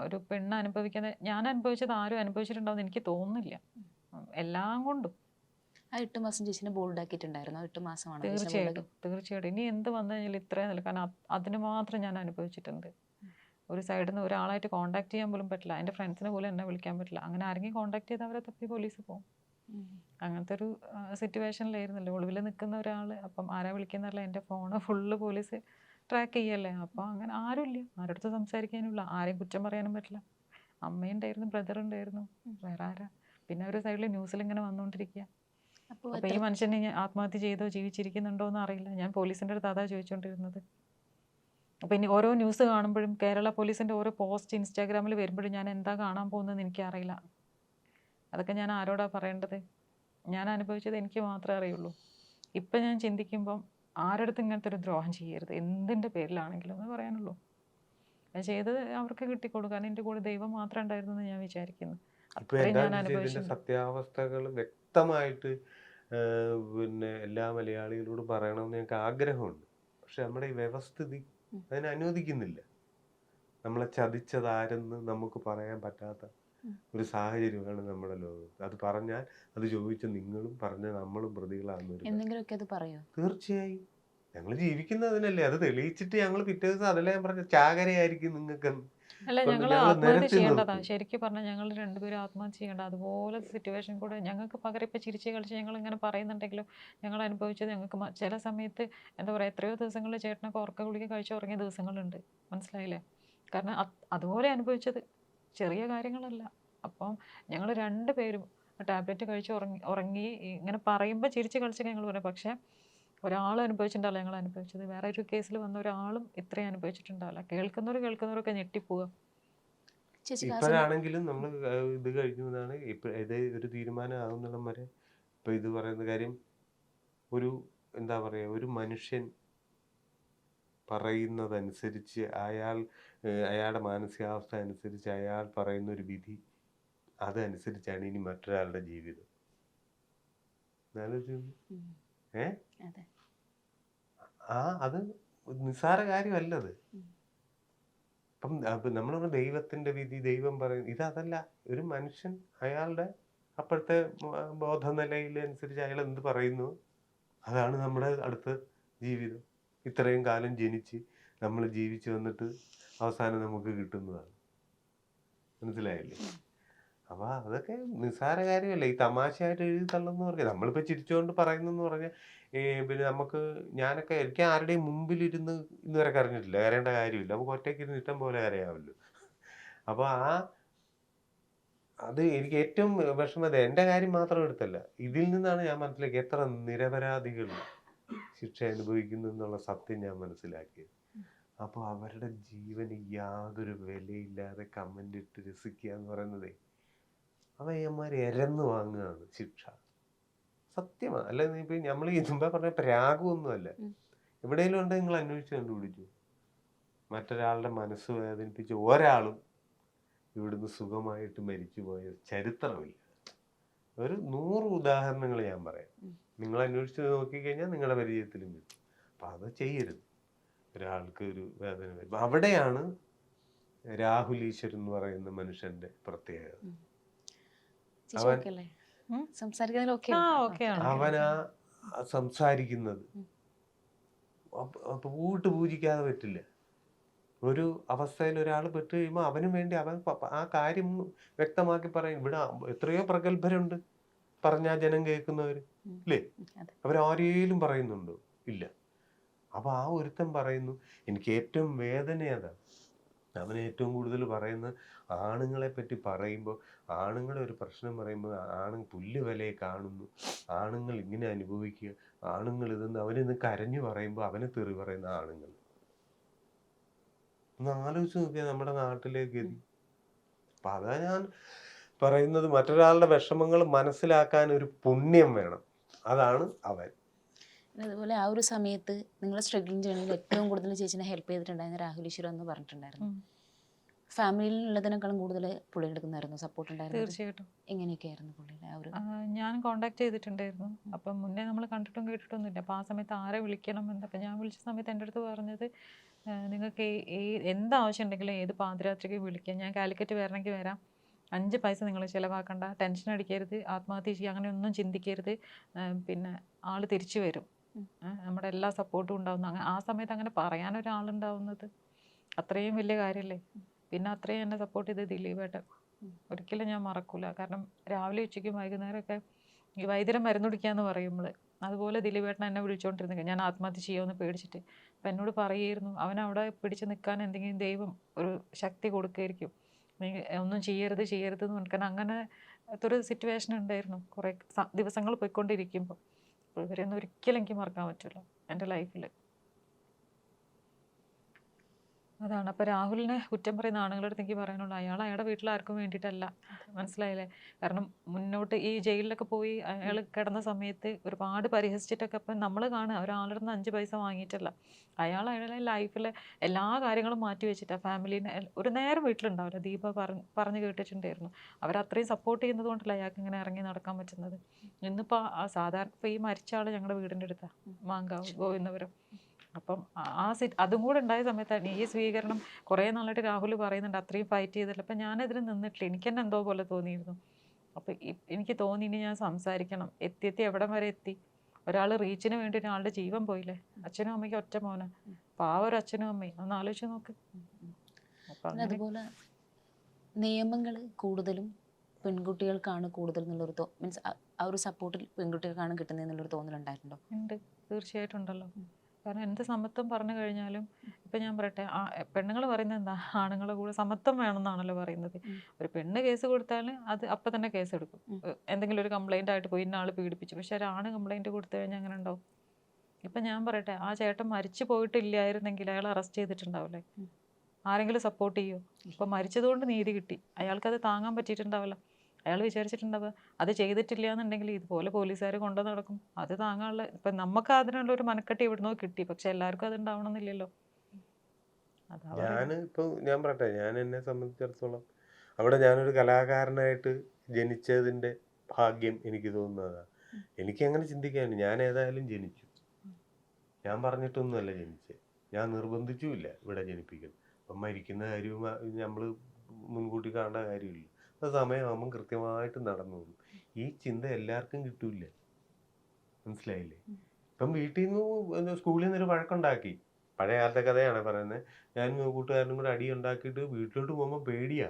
ഒരു പെണ്ണ് അനുഭവിക്കുന്നത്, ഞാൻ അനുഭവിച്ചത് ആരും അനുഭവിച്ചിട്ടുണ്ടാവുമെന്ന് എനിക്ക് തോന്നുന്നില്ല. എല്ലാം കൊണ്ടും ആ 8 മാസം ചേച്ചിനെ ബോൾഡാക്കിയിട്ടുണ്ടായിരുന്നു. 8 മാസമാണ് തീർച്ചയായിട്ടും. ഇനി എന്ത് വന്നു കഴിഞ്ഞാൽ ഇത്രയും നില, കാരണം അതിന് മാത്രം ഞാൻ അനുഭവിച്ചിട്ടുണ്ട്. ഒരു സൈഡിൽ നിന്ന് ഒരാളായിട്ട് കോൺടാക്ട് ചെയ്യാൻ പോലും പറ്റില്ല. എൻ്റെ ഫ്രണ്ട്സിനെ പോലും എന്നെ വിളിക്കാൻ പറ്റില്ല. അങ്ങനെ ആരെങ്കിലും കോൺടാക്ട് ചെയ്താൽ അവരെ തപ്പി പോലീസ് പോകും. അങ്ങനത്തെ ഒരു സിറ്റുവേഷനിലായിരുന്നല്ലോ. ഒളിവിൽ നിൽക്കുന്ന ഒരാൾ. അപ്പം ആരാ വിളിക്കുന്നതല്ല, എൻ്റെ ഫോണ് ഫുള്ള് പോലീസ് ട്രാക്ക് ചെയ്യല്ലേ. അപ്പോൾ അങ്ങനെ ആരുമില്ല, ആരടുത്ത് സംസാരിക്കാനുമില്ല, ആരെയും കുറ്റം പറയാനും പറ്റില്ല. അമ്മയുണ്ടായിരുന്നു, ബ്രദർ ഉണ്ടായിരുന്നു, വേറെ ആരാ. പിന്നെ ഒരു സൈഡിൽ ന്യൂസിൽ ഇങ്ങനെ വന്നുകൊണ്ടിരിക്കുക. അപ്പോൾ ഈ മനുഷ്യനെ ആത്മഹത്യ ചെയ്തോ ജീവിച്ചിരിക്കുന്നുണ്ടോ എന്ന് അറിയില്ല. ഞാൻ പോലീസിൻ്റെ അടുത്ത് അതാ ചോദിച്ചുകൊണ്ടിരുന്നത്. അപ്പോൾ ഇനി ഓരോ ന്യൂസ് കാണുമ്പോഴും കേരള പോലീസിൻ്റെ ഓരോ പോസ്റ്റ് ഇൻസ്റ്റാഗ്രാമിൽ വരുമ്പോഴും ഞാൻ എന്താ കാണാൻ പോകുന്നതെന്ന് എനിക്കറിയില്ല. അതൊക്കെ ഞാൻ ആരോടാ പറയേണ്ടത്? ഞാൻ അനുഭവിച്ചത് എനിക്ക് മാത്രമേ അറിയുള്ളൂ. ഇപ്പം ഞാൻ ചിന്തിക്കുമ്പം ആരടുത്ത് ഇങ്ങനത്തെ ഒരു ദ്രോഹം ചെയ്യരുത്, എന്തിൻ്റെ പേരിലാണെങ്കിലും എന്ന് പറയാനുള്ളൂ. ഞാൻ ചെയ്തത് അവർക്ക് കിട്ടിക്കോളൂ. കാരണം എൻ്റെ കൂടെ ദൈവം മാത്രം ഉണ്ടായിരുന്നു എന്ന് ഞാൻ വിചാരിക്കുന്നു. അത്രയും ഞാൻ അനുഭവിച്ചു. സത്യാവസ്ഥകൾ വ്യക്തമായിട്ട് പിന്നെ എല്ലാ മലയാളികളോടും പറയണമെന്ന് ഞങ്ങൾക്ക് ആഗ്രഹമുണ്ട്. പക്ഷെ നമ്മുടെ ഈ വ്യവസ്ഥിതി അതിനെ അനുവദിക്കുന്നില്ല. നമ്മളെ ചതിച്ചത് ആരെന്ന് നമുക്ക് പറയാൻ പറ്റാത്ത ഒരു സാഹചര്യമാണ് നമ്മുടെ ലോകത്ത്. അത് പറഞ്ഞാൽ അത് ചോദിച്ച നിങ്ങളും പറഞ്ഞ നമ്മളും പ്രതികളാണെന്നൊരു എന്തെങ്കിലുമൊക്കെ അത് പറയോ? തീർച്ചയായും ഞങ്ങൾ ജീവിക്കുന്നതിനല്ലേ. അത് തെളിയിച്ചിട്ട് ഞങ്ങൾ പിറ്റേ ദിവസം അതല്ലേ ഞാൻ പറഞ്ഞ ചാകരയായിരിക്കും നിങ്ങൾക്ക്. അല്ല, ഞങ്ങൾ ആത്മഹത്യ ചെയ്യേണ്ടതാ. ശരിക്കും പറഞ്ഞാൽ ഞങ്ങൾ രണ്ടുപേരും ആത്മഹത്യ ചെയ്യേണ്ട അതുപോലെ സിറ്റുവേഷൻ കൂടെ ഞങ്ങൾക്ക് പകരം ഇപ്പം ചിരിച്ച് കളിച്ച് ഞങ്ങൾ ഇങ്ങനെ പറയുന്നുണ്ടെങ്കിലും ഞങ്ങൾ അനുഭവിച്ചത് ഞങ്ങൾക്ക് ചില സമയത്ത് എന്താ പറയുക, എത്രയോ ദിവസങ്ങളിൽ ചേട്ടനൊക്കെ ഉറക്ക ഗുളിക കഴിച്ച് ഉറങ്ങിയ ദിവസങ്ങളുണ്ട്. മനസ്സിലായില്ലേ? കാരണം അതുപോലെ അനുഭവിച്ചത് ചെറിയ കാര്യങ്ങളല്ല. അപ്പം ഞങ്ങൾ രണ്ടുപേരും ടാബ്ലറ്റ് കഴിച്ച് ഉറങ്ങി ഇങ്ങനെ പറയുമ്പോൾ ചിരിച്ച് കളിച്ചൊക്കെ ഞങ്ങൾ പറയും. പക്ഷേ ഒരാളും അനുഭവിച്ചിട്ടുണ്ടാവില്ല ഞങ്ങൾ അനുഭവിച്ചത്. വേറെ ഒരു കേസിൽ വന്ന ഒരാളും ഇത്രയും അനുഭവിച്ചിട്ടുണ്ടാവില്ല. കേൾക്കുന്നവരൊക്കെ ഞെട്ടിപ്പോവുക. ഇപ്പോഴാണെങ്കിലും നമ്മൾ ഇത് കഴിഞ്ഞു എന്നാണ് ഇത് ഒരു തീരുമാനം ആകുന്നിടം വരെ ഇപ്പം ഇത് പറയുന്ന കാര്യം. ഒരു എന്താ പറയുക, ഒരു മനുഷ്യൻ പറയുന്നതനുസരിച്ച് അയാളുടെ മാനസികാവസ്ഥ അനുസരിച്ച് അയാൾ പറയുന്ന ഒരു വിധി, അതനുസരിച്ചാണ് ഇനി മറ്റൊരാളുടെ ജീവിതം. അത് നിസ്സാര കാര്യമല്ലത്. അപ്പം നമ്മൾ ദൈവത്തിന്റെ വിധി, ദൈവം പറയും, ഇതല്ല. ഒരു മനുഷ്യൻ അയാളുടെ അപ്പോഴത്തെ ബോധനിലയിൽ അനുസരിച്ച് അയാൾ എന്ത് പറയുന്നു അതാണ് നമ്മുടെ അടുത്ത ജീവിതം. ഇത്രയും കാലം ജനിച്ച് നമ്മൾ ജീവിച്ചു വന്നിട്ട് അവസാനം നമുക്ക് കിട്ടുന്നതാണ്. മനസ്സിലായില്ലേ? അപ്പോൾ അതൊക്കെ നിസ്സാര കാര്യമല്ല. ഈ തമാശയായിട്ട് എഴുതി തള്ളുന്നു പറഞ്ഞാൽ നമ്മളിപ്പോൾ ചിരിച്ചുകൊണ്ട് പറയുന്നെന്ന് പറഞ്ഞാൽ പിന്നെ എനിക്ക് ആരുടെയും മുമ്പിലിരുന്ന് ഇന്നുവരെ കരഞ്ഞിട്ടില്ല. കരയേണ്ട കാര്യമില്ല. നമുക്ക് ഒറ്റയ്ക്കിരുന്ന് ഇഷ്ടം പോലെ കരയാമല്ലോ. അപ്പോൾ അത് എനിക്ക് ഏറ്റവും വിഷമത എൻ്റെ കാര്യം മാത്രം എടുത്തല്ല, ഇതിൽ നിന്നാണ് ഞാൻ മനസ്സിലാക്കി എത്ര നിരപരാധികൾ ശിക്ഷ അനുഭവിക്കുന്നു എന്നുള്ള സത്യം ഞാൻ മനസ്സിലാക്കിയത്. അപ്പോൾ അവരുടെ ജീവന് യാതൊരു വിലയില്ലാതെ കമൻ്റ് ഇട്ട് രസിക്കുക എന്ന് പറയുന്നതേ, അവയന്മാർ എരന്ന് വാങ്ങുകയാണ് ശിക്ഷ. സത്യമാണ്. അല്ല ഇപ്പൊ നമ്മൾ ഈ മുമ്പേ പറഞ്ഞ രാഗമൊന്നുമല്ല. എവിടെയെങ്കിലും ഉണ്ടെങ്കിൽ നിങ്ങൾ അന്വേഷിച്ച് കണ്ടുപിടിച്ചു. മറ്റൊരാളുടെ മനസ്സ് വേദനിപ്പിച്ച് ഒരാളും ഇവിടുന്ന് സുഖമായിട്ട് മരിച്ചുപോയ ചരിത്രമില്ല. ഒരു 100 ഉദാഹരണങ്ങൾ ഞാൻ പറയാം. നിങ്ങൾ അന്വേഷിച്ച് നോക്കിക്കഴിഞ്ഞാൽ നിങ്ങളുടെ പരിചയത്തിലും കിട്ടും. അപ്പം അത് ചെയ്യരുത്. ഒരാൾക്ക് ഒരു വേദന വരുമ്പോൾ അവിടെയാണ് രാഹുൽ ഈശ്വർ എന്ന് പറയുന്ന മനുഷ്യന്റെ പ്രത്യേകത. അവനാ സംസാരിക്കുന്നത് പൂട്ട് പൂജിക്കാതെ പറ്റില്ല. ഒരു അവസ്ഥയിൽ ഒരാൾ പെട്ട് കഴിയുമ്പോൾ അവന് വേണ്ടി അവൻ ആ കാര്യം വ്യക്തമാക്കി പറയും. ഇവിടെ എത്രയോ പ്രഗത്ഭരുണ്ട് പറഞ്ഞാൽ ജനം കേൾക്കുന്നവർ ഇല്ലേ? അവരാരേലും പറയുന്നുണ്ടോ? ഇല്ല. അപ്പൊ ആ ഒരുത്തൻ പറയുന്നു, എനിക്ക് ഏറ്റവും വേദന അതാണ്. അവൻ ഏറ്റവും കൂടുതൽ പറയുന്ന ആണുങ്ങളെ പറ്റി പറയുമ്പോൾ, ആണുങ്ങളെ ഒരു പ്രശ്നം പറയുമ്പോൾ പുല്ല് വിലയെ കാണുന്നു, ആണുങ്ങൾ ഇങ്ങനെ അനുഭവിക്കുക, ആണുങ്ങൾ ഇതെന്ന് അവനിന്ന് കരഞ്ഞു പറയുമ്പോൾ അവനെ തെറി പറയുന്ന ആണുങ്ങൾ. ഒന്ന് ആലോചിച്ച് നോക്കിയാൽ നമ്മുടെ നാട്ടിലേക്ക് എത്തി. അപ്പൊ അതാ ഞാൻ പറയുന്നത്, മറ്റൊരാളുടെ വിഷമങ്ങൾ മനസ്സിലാക്കാൻ ഒരു പുണ്യം വേണം. അതാണ് അവൻ. അതുപോലെ ആ ഒരു സമയത്ത് നിങ്ങൾ സ്ട്രഗ്ലിംഗ് ജേണിയിൽ ഏറ്റവും കൂടുതൽ ചേച്ചിനെ ഹെൽപ്പ് ചെയ്തിട്ടുണ്ടായിരുന്ന രാഹുൽ ഈശ്വർ എന്ന് പറഞ്ഞിട്ടുണ്ടായിരുന്നു. ഫാമിലിയിലുള്ളതിനേക്കാളും കൂടുതൽ പുള്ളി എടുക്കുന്നായിരുന്നു, സപ്പോർട്ട് ഉണ്ടായിരുന്നു. തീർച്ചയായിട്ടും. എങ്ങനെയൊക്കെയായിരുന്നു പുള്ളിയുടെ ആ ഒരു? ഞാൻ കോണ്ടാക്ട് ചെയ്തിട്ടുണ്ടായിരുന്നു. അപ്പം മുന്നേ നമ്മൾ കണ്ടിട്ടും കേട്ടിട്ടൊന്നുമില്ല. അപ്പോൾ ആ സമയത്ത് ആരെ വിളിക്കണം എന്ന്, അപ്പം ഞാൻ വിളിച്ച സമയത്ത് എൻ്റെ അടുത്ത് പറഞ്ഞത്, നിങ്ങൾക്ക് എന്താവശ്യം ഉണ്ടെങ്കിലും ഏത് പാതിരാത്രിക്ക് വിളിക്കാം, ഞാൻ കാലിക്കറ്റ് വരണമെങ്കിൽ വരാം, 5 പൈസ നിങ്ങൾ ചിലവാക്കണ്ട, ടെൻഷൻ അടിക്കരുത്, ആത്മഹത്യ ചെയ്യുക അങ്ങനെ ഒന്നും ചിന്തിക്കരുത്, പിന്നെ ആൾ തിരിച്ചു വരും, നമ്മുടെ എല്ലാ സപ്പോർട്ടും ഉണ്ടാവുന്നു. അങ്ങനെ ആ സമയത്ത് അങ്ങനെ പറയാനൊരാളുണ്ടാവുന്നത് അത്രയും വലിയ കാര്യമല്ലേ. പിന്നെ അത്രയും എന്നെ സപ്പോർട്ട് ചെയ്ത് ദിലീപേട്ടൻ ഒരിക്കലും ഞാൻ മറക്കൂല. കാരണം രാവിലെ ഉച്ചയ്ക്കും വൈകുന്നേരമൊക്കെ ഈ വൈദ്യുതി മരുന്ന് കുടിക്കാന്ന് പറയുമ്പോൾ അതുപോലെ ദിലീപേട്ടൻ എന്നെ വിളിച്ചുകൊണ്ടിരുന്നത്, ഞാൻ ആത്മഹത്യ ചെയ്യുമെന്ന് പേടിച്ചിട്ട്. അപ്പം എന്നോട് പറയുമായിരുന്നു, അവനവിടെ പിടിച്ച് നിൽക്കാൻ എന്തെങ്കിലും ദൈവം ഒരു ശക്തി കൊടുക്കുമായിരിക്കും, നീ ഒന്നും ചെയ്യരുത് എന്ന് പറഞ്ഞാൽ അങ്ങനെ ഒരു സിറ്റുവേഷൻ ഉണ്ടായിരുന്നു കുറേ ദിവസങ്ങൾ പോയിക്കൊണ്ടിരിക്കുമ്പോൾ. അപ്പോൾ ഇവരെയൊന്നും ഒരിക്കലും എനിക്ക് മറക്കാൻ പറ്റില്ല എൻ്റെ ലൈഫിൽ. അതാണ്. അപ്പോൾ രാഹുലിനെ കുറ്റം പറയുന്ന ആണുങ്ങളുടെ അടുത്ത് എനിക്ക് പറയാനുള്ളൂ, അയാളുടെ വീട്ടിൽ ആർക്കും വേണ്ടിയിട്ടല്ല, മനസ്സിലായില്ലേ? കാരണം മുന്നോട്ട് ഈ ജയിലിലൊക്കെ പോയി അയാൾ കിടന്ന സമയത്ത് ഒരുപാട് പരിഹസിച്ചിട്ടൊക്കെ അപ്പം നമ്മൾ കാണുക, ഒരാളുടെ നിന്ന് 5 പൈസ വാങ്ങിയിട്ടല്ല. അയാളുടെ ലൈഫിലെ എല്ലാ കാര്യങ്ങളും മാറ്റി വെച്ചിട്ടാണ് ഫാമിലീനെ ഒരു നേരം വീട്ടിലുണ്ടാവില്ല. ദീപ പറഞ്ഞു കേട്ടിട്ടുണ്ടായിരുന്നു. അവരത്രയും സപ്പോർട്ട് ചെയ്യുന്നത് കൊണ്ടല്ല അയാൾക്ക് ഇങ്ങനെ ഇറങ്ങി നടക്കാൻ പറ്റുന്നത്. ഇന്നിപ്പോൾ സാധാരണ ഇപ്പോൾ ഈ മരിച്ച ആൾ ഞങ്ങളുടെ വീടിൻ്റെ അടുത്താണ്, മാങ്കാവ് ഗോവിന്ദപുരം. അപ്പം അതും കൂടെ ഉണ്ടായ സമയത്താണ് ഈ സ്വീകരണം. കുറേ നാളായിട്ട് രാഹുൽ പറയുന്നുണ്ട് അത്രയും ഫൈറ്റ് ചെയ്തില്ല. അപ്പം ഞാനതിന് നിന്നിട്ടില്ല, എനിക്ക് തന്നെ എന്തോ പോലെ തോന്നിയിരുന്നു. അപ്പം എനിക്ക് തോന്നി ഇനി ഞാൻ സംസാരിക്കണം. എത്തി എവിടം വരെ എത്തി. ഒരാൾ റീച്ചിന് വേണ്ടി ഒരാളുടെ ജീവൻ പോയില്ലേ. അച്ഛനും അമ്മയ്ക്ക് ഒറ്റ മോനെ, ഒരു അച്ഛനും അമ്മയും ഒന്ന് ആലോചിച്ച് നോക്ക്. അതുപോലെ നിയമങ്ങൾ കൂടുതലും പെൺകുട്ടികൾക്കാണ് കൂടുതൽ എന്നുള്ളൊരു മീൻസ് ആ ഒരു സപ്പോർട്ടിൽ പെൺകുട്ടികൾക്കാണ് കിട്ടുന്നതെന്നുള്ളൊരു തോന്നലുണ്ടായിട്ടുണ്ടോ? ഉണ്ട്, തീർച്ചയായിട്ടും ഉണ്ടല്ലോ. കാരണം എന്ത് സമത്വം പറഞ്ഞു കഴിഞ്ഞാലും ഇപ്പം ഞാൻ പറയട്ടെ, പെണ്ണുങ്ങൾ പറയുന്നത് എന്താ, ആണുങ്ങളുടെ കൂടെ സമത്വം വേണമെന്നാണല്ലോ പറയുന്നത്. ഒരു പെണ്ണ് കേസ് കൊടുത്താൽ അത് അപ്പം തന്നെ കേസ് എടുക്കും, എന്തെങ്കിലും ഒരു കംപ്ലൈൻ്റ് ആയിട്ട് പോയി ഇന്ന ആൾ പീഡിപ്പിച്ചു. പക്ഷെ ഒരാണ് കംപ്ലൈൻറ്റ് കൊടുത്തു കഴിഞ്ഞാൽ അങ്ങനെ ഉണ്ടാവും. ഇപ്പം ഞാൻ പറയട്ടെ, ആ ചേട്ടൻ മരിച്ചു പോയിട്ടില്ലായിരുന്നെങ്കിൽ അയാൾ അറസ്റ്റ് ചെയ്തിട്ടുണ്ടാവില്ലേ? ആരെങ്കിലും സപ്പോർട്ട് ചെയ്യുമോ? ഇപ്പം മരിച്ചതുകൊണ്ട് നീതി കിട്ടി, അയാൾക്കത് താങ്ങാൻ പറ്റിയിട്ടുണ്ടാവില്ല. അയാൾ വിചാരിച്ചിട്ടുണ്ടാവുക അത് ചെയ്തിട്ടില്ല എന്നുണ്ടെങ്കിൽ ഇതുപോലെ പോലീസുകാർ കൊണ്ടു നടക്കും, അത് താങ്ങാനുള്ള. ഇപ്പം നമുക്ക് അതിനുള്ള ഒരു മനക്കെട്ടി എവിടുന്നോ കിട്ടി, പക്ഷെ എല്ലാവർക്കും അത് ഉണ്ടാവണമെന്നില്ലല്ലോ. ഞാൻ പറയട്ടെ, ഞാൻ എന്നെ സംബന്ധിച്ചിടത്തോളം അവിടെ ഞാനൊരു കലാകാരനായിട്ട് ജനിച്ചതിൻ്റെ ഭാഗ്യം എനിക്ക് തോന്നുന്നതാണ്. എനിക്കങ്ങനെ ചിന്തിക്കാനുണ്ട്. ഞാൻ ഏതായാലും ജനിച്ചു, ഞാൻ പറഞ്ഞിട്ടൊന്നുമല്ല ജനിച്ചത്, ഞാൻ നിർബന്ധിച്ചുമില്ല ഇവിടെ ജനിപ്പിക്കുന്നത്. അപ്പം മരിക്കുന്ന കാര്യവും നമ്മൾ മുൻകൂട്ടി കാണേണ്ട കാര്യമില്ല. സമയമാകുമ്പം കൃത്യമായിട്ട് നടന്നു പോകും. ഈ ചിന്ത എല്ലാവർക്കും കിട്ടൂല, മനസ്സിലായില്ലേ? ഇപ്പം വീട്ടിൽ നിന്ന് സ്കൂളിൽ നിന്നൊരു വഴക്കുണ്ടാക്കി, പഴയ കാലത്തെ കഥയാണ് പറയുന്നത്. ഞാനും കൂട്ടുകാരനും കൂടെ അടി ഉണ്ടാക്കിയിട്ട് വീട്ടിലോട്ട് പോകുമ്പോൾ പേടിയാ,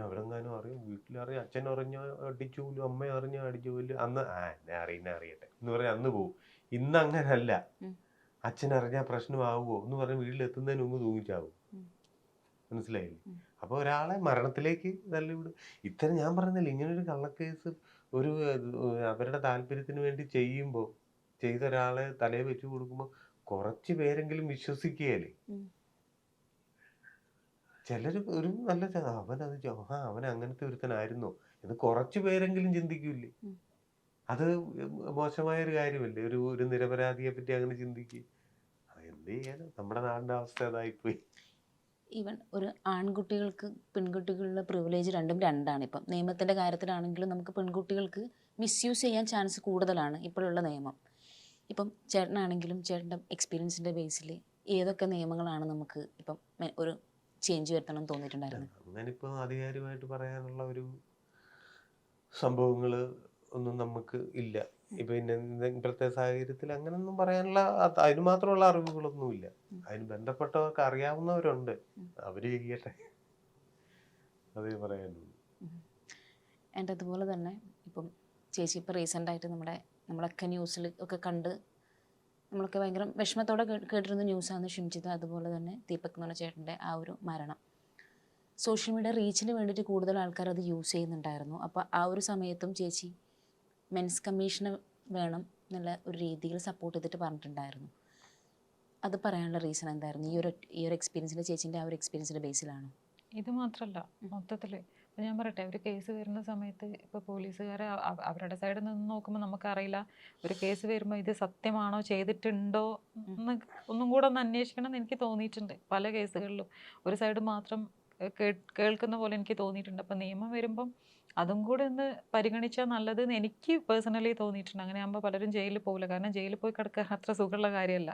അവിടെ അറിയും, വീട്ടിലറിയാം, അച്ഛൻ അറിഞ്ഞ അടിച്ചു പോലും, അമ്മ അറിഞ്ഞ അടിച്ചു പോലും. അന്ന് എന്നെ അറിയട്ടെ എന്ന് പറഞ്ഞാൽ അന്ന് പോവും. ഇന്ന് അങ്ങനല്ല, അച്ഛൻ അറിഞ്ഞാൽ പ്രശ്നമാവുമോ എന്ന് പറഞ്ഞ് വീട്ടിലെത്തുന്നതിന് മുമ്പ് തൂങ്ങിച്ചാവും, മനസ്സിലായില്ലേ? അപ്പോൾ ഒരാളെ മരണത്തിലേക്ക് തള്ളിവിടും. ഇത്തരം ഞാൻ പറയുന്നില്ല, ഇങ്ങനൊരു കള്ളക്കേസ് ഒരു അവരുടെ താല്പര്യത്തിന് വേണ്ടി ചെയ്യുമ്പോൾ, ചെയ്ത ഒരാളെ തലയിൽ വെച്ച് കൊടുക്കുമ്പോൾ കുറച്ച് പേരെങ്കിലും വിശ്വസിക്കുകയല്ലേ. ചിലർ ഒരു നല്ല അവൻ അങ്ങനത്തെ ഒരുത്തനായിരുന്നോ എന്ന് കുറച്ച് പേരെങ്കിലും ചിന്തിക്കൂലേ? അത് മോശമായൊരു കാര്യമല്ലേ? ഒരു നിരപരാധിയെ പറ്റി അങ്ങനെ ചിന്തിക്കുക. എന്ത് ചെയ്യാനും, നമ്മുടെ നാടിൻ്റെ അവസ്ഥ അതായിപ്പോയി. ഈവൻ ഒരു ആൺകുട്ടികൾക്ക് പെൺകുട്ടികളുടെ പ്രിവിലേജ് രണ്ടും രണ്ടാണ്. ഇപ്പം നിയമത്തിൻ്റെ കാര്യത്തിലാണെങ്കിലും നമുക്ക് പെൺകുട്ടികൾക്ക് മിസ്യൂസ് ചെയ്യാൻ ചാൻസ് കൂടുതലാണ് ഇപ്പോഴുള്ള നിയമം. ഇപ്പം ചേട്ടനാണെങ്കിലും ചേട്ടൻ്റെ എക്സ്പീരിയൻസിൻ്റെ ബേസിൽ ഏതൊക്കെ നിയമങ്ങളാണ് നമുക്ക് ഇപ്പം ഒരു ചേഞ്ച് വരുത്തണം എന്ന് തോന്നിയിട്ടുണ്ടായിരുന്നത്? അങ്ങനെ ഇപ്പോൾ ആധികാരികമായിട്ട് പറയാനുള്ള ഒരു സംഭവങ്ങൾ ഒന്നും നമുക്ക് ഇല്ല. ഇപ്പം ഇപ്പോഴത്തെ സാഹചര്യത്തിൽ അങ്ങനെയൊന്നും പറയാനുള്ള അതിന് മാത്രമുള്ള അറിവുകളൊന്നുമില്ല. അതിന് ബന്ധപ്പെട്ടവർക്ക് അറിയാവുന്നവരുണ്ട്, അവർ ചെയ്യട്ടെ, അതേ പറയാനുള്ളൂ. ആൻഡ് അതുപോലെ തന്നെ ഇപ്പം ചേച്ചി ഇപ്പോൾ റീസെൻ്റായിട്ട് നമ്മളൊക്കെ ന്യൂസിൽ ഒക്കെ കണ്ട് നമ്മളൊക്കെ ഭയങ്കര വിഷമത്തോടെ കേട്ടിരുന്ന ന്യൂസാണ് ഷിംജിത്ത്, അതുപോലെ തന്നെ ദീപക് എന്ന് പറഞ്ഞ ചേട്ടൻ്റെ ആ ഒരു മരണം. സോഷ്യൽ മീഡിയ റീച്ചിന് വേണ്ടിയിട്ട് കൂടുതൽ ആൾക്കാർ അത് യൂസ് ചെയ്യുന്നുണ്ടായിരുന്നു. അപ്പോൾ ആ ഒരു സമയത്തും ചേച്ചി മെൻസ് കമ്മീഷന് വേണം എന്നുള്ള ഒരു രീതിയിൽ സപ്പോർട്ട് ചെയ്തിട്ട് പറഞ്ഞിട്ടുണ്ടായിരുന്നു. അത് പറയാനുള്ള റീസൺ എന്തായിരുന്നു? ഈ ഒരു എക്സ്പീരിയൻസിൻ്റെ ചേച്ചീൻ്റെ ആ ഒരു എക്സ്പീരിയൻസിൻ്റെ ബേസിലാണോ? ഇത് മാത്രമല്ല, മൊത്തത്തിൽ ഇപ്പം ഞാൻ പറയട്ടെ, ഒരു കേസ് വരുന്ന സമയത്ത് ഇപ്പോൾ പോലീസുകാരെ അവരുടെ സൈഡിൽ നിന്ന് നോക്കുമ്പോൾ നമുക്കറിയില്ല. ഒരു കേസ് വരുമ്പോൾ ഇത് സത്യമാണോ, ചെയ്തിട്ടുണ്ടോ എന്ന് ഒന്നും കൂടെ ഒന്ന് അന്വേഷിക്കണം എന്ന് എനിക്ക് തോന്നിയിട്ടുണ്ട്. പല കേസുകളിലും ഒരു സൈഡ് മാത്രം കേൾക്കുന്ന പോലെ എനിക്ക് തോന്നിയിട്ടുണ്ട്. അപ്പം നിയമം വരുമ്പം അതും കൂടെ ഒന്ന് പരിഗണിച്ചാൽ നല്ലതെന്ന് എനിക്ക് പേഴ്സണലി തോന്നിയിട്ടുണ്ട്. അങ്ങനെ ആകുമ്പോൾ പലരും ജയിലിൽ പോകില്ല. കാരണം ജയിലിൽ പോയി കിടക്കാൻ അത്ര സുഖമുള്ള കാര്യമല്ല.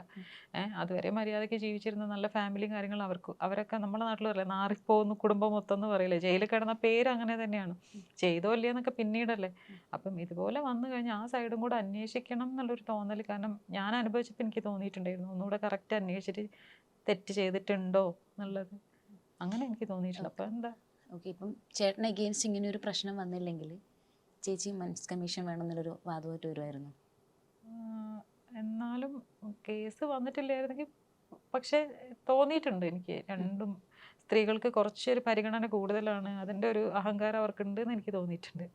അതുവരെ മര്യാദയ്ക്ക് ജീവിച്ചിരുന്ന നല്ല ഫാമിലിയും കാര്യങ്ങളും അവരൊക്കെ നമ്മുടെ നാട്ടിൽ പറയില്ല, നാറിപ്പോകുന്നു കുടുംബം മൊത്തം എന്ന് പറയില്ലേ. ജയിലിൽ കിടന്ന പേര് അങ്ങനെ തന്നെയാണ്. ചെയ്തോ ഇല്ലേ എന്നൊക്കെ പിന്നീടല്ലേ. അപ്പം ഇതുപോലെ വന്നു കഴിഞ്ഞാൽ ആ സൈഡും കൂടെ അന്വേഷിക്കണം എന്നുള്ളൊരു തോന്നൽ. കാരണം ഞാൻ അനുഭവിച്ചപ്പോൾ എനിക്ക് തോന്നിയിട്ടുണ്ടായിരുന്നു, ഒന്നുകൂടെ കറക്റ്റ് അന്വേഷിച്ചിട്ട് തെറ്റ് ചെയ്തിട്ടുണ്ടോ എന്നുള്ളത്. അങ്ങനെ എനിക്ക് തോന്നിയിട്ടുണ്ട്. അപ്പം എന്താ ഓക്കെ, ഇപ്പം ചേട്ടൻ അഗെയിൻസ്റ്റ് ഇങ്ങനെ ഒരു പ്രശ്നം വന്നില്ലെങ്കിൽ ചേച്ചി മെൻസ് കമ്മീഷൻ വേണമെന്നുള്ളൊരു വാദമായിട്ട് വരുമായിരുന്നു? എന്നാലും കേസ് വന്നിട്ടില്ലായിരുന്നെങ്കിൽ പക്ഷേ തോന്നിയിട്ടുണ്ട് എനിക്ക്. രണ്ടും സ്ത്രീകൾക്ക് കുറച്ചൊരു പരിഗണന കൂടുതലാണ്, അതിൻ്റെ ഒരു അഹങ്കാരം അവർക്കുണ്ട് എന്ന് എനിക്ക് തോന്നിയിട്ടുണ്ട്.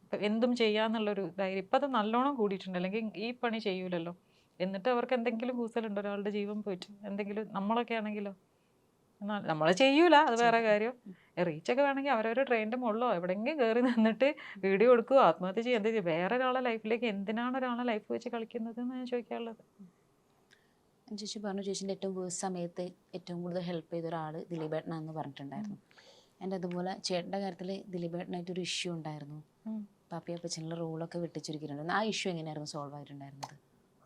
ഇപ്പം എന്തും ചെയ്യാന്നുള്ളൊരു ധൈര്യം ഇപ്പം അത് നല്ലോണം കൂടിയിട്ടുണ്ട്. അല്ലെങ്കിൽ ഈ പണി ചെയ്യൂലല്ലോ. എന്നിട്ട് അവർക്ക് എന്തെങ്കിലും കൂസലുണ്ട്, ഒരാളുടെ ജീവൻ പോയിട്ട് എന്തെങ്കിലും. നമ്മളൊക്കെ ആണെങ്കിലോ നമ്മൾ ചെയ്യൂല, അത് വേറെ കാര്യം. റീച്ചൊക്കെ വേണമെങ്കിൽ അവരവരുടെ ട്രെയിനിൻ്റെ മുകളിലോ എവിടെയെങ്കിലും കയറി നിന്നിട്ട് വീഡിയോ എടുക്കുക, ആത്മഹത്യ ചെയ്യുക, എന്ത് ചെയ്യും. വേറെ ഒരാളെ ലൈഫിലേക്ക് എന്തിനാണ് ഒരാളെ ലൈഫ് വെച്ച് കളിക്കുന്നത് എന്ന് ഞാൻ ചോദിക്കാനുള്ളത്. ചേച്ചി പറഞ്ഞു ചേച്ചിൻ്റെ ഏറ്റവും വേഴ്സ് സമയത്ത് ഏറ്റവും കൂടുതൽ ഹെൽപ്പ് ചെയ്ത ഒരാൾ ദിലീപേട്ടനാണെന്ന് പറഞ്ഞിട്ടുണ്ടായിരുന്നു. എൻ്റെ അതുപോലെ ചേട്ടൻ്റെ കാര്യത്തിൽ ദിലീപേട്ടനായിട്ടൊരു ഇഷ്യൂ ഉണ്ടായിരുന്നു. പാപ്പി അപ്പച്ചനുള്ള റോളൊക്കെ വെട്ടിച്ചുരുക്കിയിട്ടുണ്ടായിരുന്നു. ആ ഇഷ്യൂ എങ്ങനെയായിരുന്നു സോൾവ് ആയിട്ടുണ്ടായിരുന്നത്?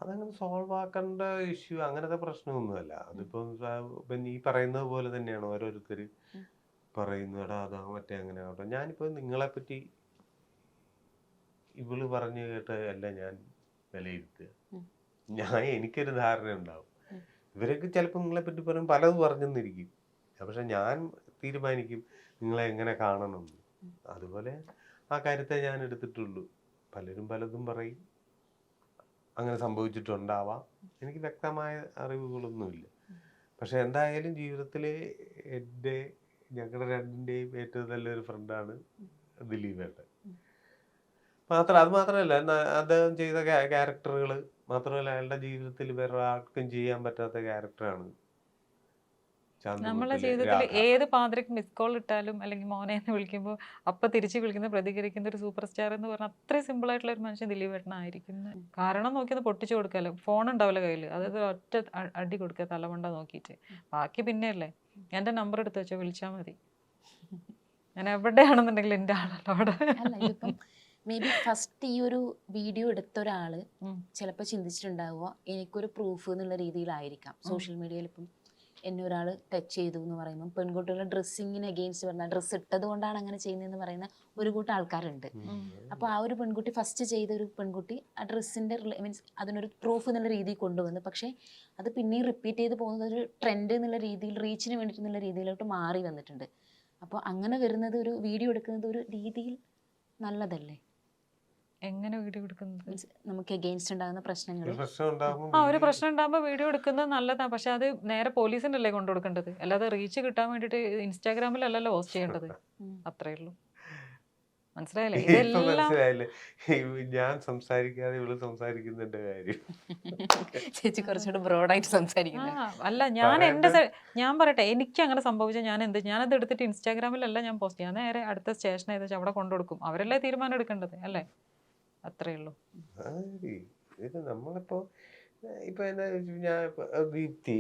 അതങ്ങനെ സോൾവ് ആക്കേണ്ട ഇഷ്യൂ അങ്ങനത്തെ പ്രശ്നമൊന്നുമല്ല. അതിപ്പം ഈ പറയുന്നത് പോലെ തന്നെയാണ് ഓരോരുത്തർ പറയുന്നത്, എടാ അതാ മറ്റേ അങ്ങനെ ആവട്ടെ. ഞാനിപ്പോൾ നിങ്ങളെപ്പറ്റി ഇവള് പറഞ്ഞു കേട്ട് അല്ല ഞാൻ വിലയിരുത്തുക. എനിക്കൊരു ധാരണ ഉണ്ടാവും. ഇവരൊക്കെ ചിലപ്പോൾ നിങ്ങളെപ്പറ്റി പറയും, പലതും പറഞ്ഞെന്നിരിക്കും. പക്ഷെ ഞാൻ തീരുമാനിക്കും നിങ്ങളെ എങ്ങനെ കാണണമെന്ന്. അതുപോലെ ആ കാര്യത്തെ ഞാൻ എടുത്തിട്ടുള്ളൂ. പലരും പലതും പറയും, അങ്ങനെ സംഭവിച്ചിട്ടുണ്ടാവാം. എനിക്ക് വ്യക്തമായ അറിവുകളൊന്നുമില്ല. പക്ഷെ എന്തായാലും ജീവിതത്തിൽ ഞങ്ങളുടെ രണ്ടിൻ്റെയും ഏറ്റവും നല്ലൊരു ഫ്രണ്ടാണ് ദിലീപേട്ടൻ. അത് മാത്രമല്ല അദ്ദേഹം ചെയ്ത ക്യാരക്ടറുകൾ മാത്രമല്ല, അയാളുടെ ജീവിതത്തിൽ വേറെ ആർക്കും ചെയ്യാൻ പറ്റാത്ത ക്യാരക്ടറാണ് നമ്മളെ ജീവിതത്തിൽ ഏത് പാതിരക്ക് മിസ് കോൾ ഇട്ടാലും അല്ലെങ്കിൽ മോനെ എന്ന് വിളിക്കുമ്പോൾ അപ്പം തിരിച്ച് വിളിക്കുന്ന പ്രതികരിക്കുന്ന ഒരു സൂപ്പർ സ്റ്റാർ എന്ന് പറഞ്ഞാൽ അത്രയും സിമ്പിൾ ആയിട്ടുള്ള ഒരു മനുഷ്യൻ ദിലീപേട്ടനായിരിക്കും. കാരണം നോക്കിയത് പൊട്ടിച്ചു കൊടുക്കാമല്ലോ, ഫോൺ ഉണ്ടാവില്ല കയ്യിൽ, അതായത് ഒറ്റ അടി കൊടുക്കുക തലമണ്ട നോക്കിയിട്ട്. ബാക്കി പിന്നെയല്ലേ, എൻ്റെ നമ്പർ എടുത്ത് വെച്ചാൽ വിളിച്ചാൽ മതി. ഞാൻ എവിടെയാണെന്നുണ്ടെങ്കിൽ എൻ്റെ ആളല്ലോ അവിടെ. മേ ബി ഫസ്റ്റ് ഈ ഒരു വീഡിയോ എടുത്ത ഒരാൾ ചിലപ്പോൾ ചിന്തിച്ചിട്ടുണ്ടാവുക എനിക്കൊരു പ്രൂഫ് എന്നുള്ള രീതിയിലായിരിക്കാം. സോഷ്യൽ മീഡിയയിൽ ഇപ്പം എന്നെ ഒരാൾ ടച്ച് ചെയ്തു എന്ന് പറയുമ്പോൾ പെൺകുട്ടികളുടെ ഡ്രസ്സിങ്ങിന് അഗെയിൻസ്റ്റ് പറഞ്ഞാൽ ഡ്രസ്സ് ഇട്ടത് കൊണ്ടാണ് അങ്ങനെ ചെയ്യുന്നതെന്ന് പറയുന്ന ഒരു കൂട്ടം ആൾക്കാരുണ്ട്. അപ്പോൾ ആ ഒരു പെൺകുട്ടി ഫസ്റ്റ് ചെയ്ത ഒരു പെൺകുട്ടി ആ ഡ്രസ്സിൻ്റെ മീൻസ് അതിനൊരു പ്രൂഫ് എന്നുള്ള രീതിയിൽ കൊണ്ടുവന്നു. പക്ഷേ അത് പിന്നെയും റിപ്പീറ്റ് ചെയ്ത് പോകുന്നത് ഒരു ട്രെൻഡ് എന്നുള്ള രീതിയിൽ, റീച്ചിന് വേണ്ടിയിട്ടുള്ള രീതിയിലോട്ട് മാറി വന്നിട്ടുണ്ട്. അപ്പോൾ അങ്ങനെ വരുന്നത്, ഒരു വീഡിയോ എടുക്കുന്നത് ഒരു രീതിയിൽ നല്ലതല്ലേ? എങ്ങനെ വീഡിയോ എടുക്കുന്നത്? നമുക്ക് അഗെയിൻസ്റ്റ് ഉണ്ടാകുന്ന പ്രശ്നങ്ങൾ, ഒരു പ്രശ്നം ഉണ്ടാകുമ്പോൾ വീഡിയോ എടുക്കുന്നത് നല്ലതാണ്. പക്ഷെ അത് നേരെ പോലീസിൻ്റെ അല്ലേ കൊണ്ടു കൊടുക്കേണ്ടത്, അല്ലാതെ റീച്ച് കിട്ടാൻ വേണ്ടിയിട്ട് ഇൻസ്റ്റാഗ്രാമിലല്ലല്ലോ പോസ്റ്റ് ചെയ്യേണ്ടത്. അത്രേ ഉള്ളൂ. മനസ്സിലായില്ലേ? മനസ്സിലായില്ലേ? ഞാൻ സംസാരിക്കാതെ ഇവള് സംസാരിക്കുന്നതിന്റെ കാര്യം. ചേച്ചി കുറച്ചുകൂടെ ബ്രോഡായിട്ട് സംസാരിക്കുന്നു. അല്ല, ഞാൻ പറയട്ടെ, എനിക്ക് അങ്ങനെ സംഭവിച്ചാൽ ഞാനത് എടുത്തിട്ട് ഇൻസ്റ്റാഗ്രാമിലല്ല ഞാൻ പോസ്റ്റ് ചെയ്യാം. നേരെ അടുത്ത സ്റ്റേഷൻ ഏതാ അവിടെ കൊണ്ടുകൊടുക്കും. അവരല്ലേ തീരുമാനം എടുക്കേണ്ടത് അല്ലേ? അത്രേ ഉള്ളൂ. ഇത് നമ്മളിപ്പോ ഇപ്പൊ എന്താ ഞാൻ ദീപ്തി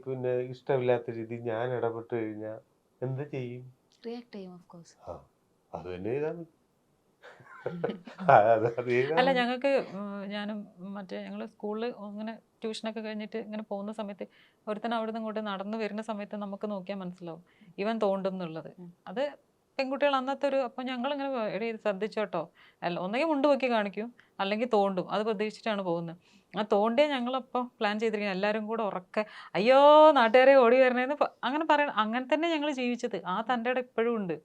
പിന്നെ ഇഷ്ടമില്ലാത്ത രീതി ഞാൻ ഇടപെട്ട് കഴിഞ്ഞാൽ എന്ത് ചെയ്യും? റിയാക്ട് ചെയ്യും ഓഫ് കോഴ്സ്. അത് തന്നെ ചെയ്താൽ അല്ല ഞങ്ങൾക്ക് ഞാനും മറ്റേ ഞങ്ങൾ സ്കൂളിൽ അങ്ങനെ ട്യൂഷനൊക്കെ കഴിഞ്ഞിട്ട് ഇങ്ങനെ പോകുന്ന സമയത്ത് ഒരുത്തൻ അവിടെ നിന്ന് ഇങ്ങോട്ട് നടന്നു വരുന്ന സമയത്ത് നമുക്ക് നോക്കിയാൽ മനസ്സിലാവും ഇവൻ തോണ്ടും എന്നുള്ളത്. അത് പെൺകുട്ടികൾ അന്നത്തെ ഒരു അപ്പം ഞങ്ങളിങ്ങനെ എടീ ശ്രദ്ധിച്ചോട്ടോ, അല്ല ഒന്നെങ്കിൽ മുണ്ട് പൊക്കി കാണിക്കും അല്ലെങ്കിൽ തോണ്ടും. അത് പ്രതീക്ഷിച്ചിട്ടാണ് പോകുന്നത്. ആ തോണ്ടിയെ ഞങ്ങളപ്പോൾ പ്ലാൻ ചെയ്തിരിക്കുന്നത് എല്ലാവരും കൂടെ ഉറക്കെ അയ്യോ നാട്ടുകാരെ ഓടി വരണേന്ന് അങ്ങനെ പറയണം. അങ്ങനെ തന്നെ ഞങ്ങൾ ജീവിച്ചത്. ആ തൻ്റെ ഇടം ഇപ്പോഴും ഉണ്ട്,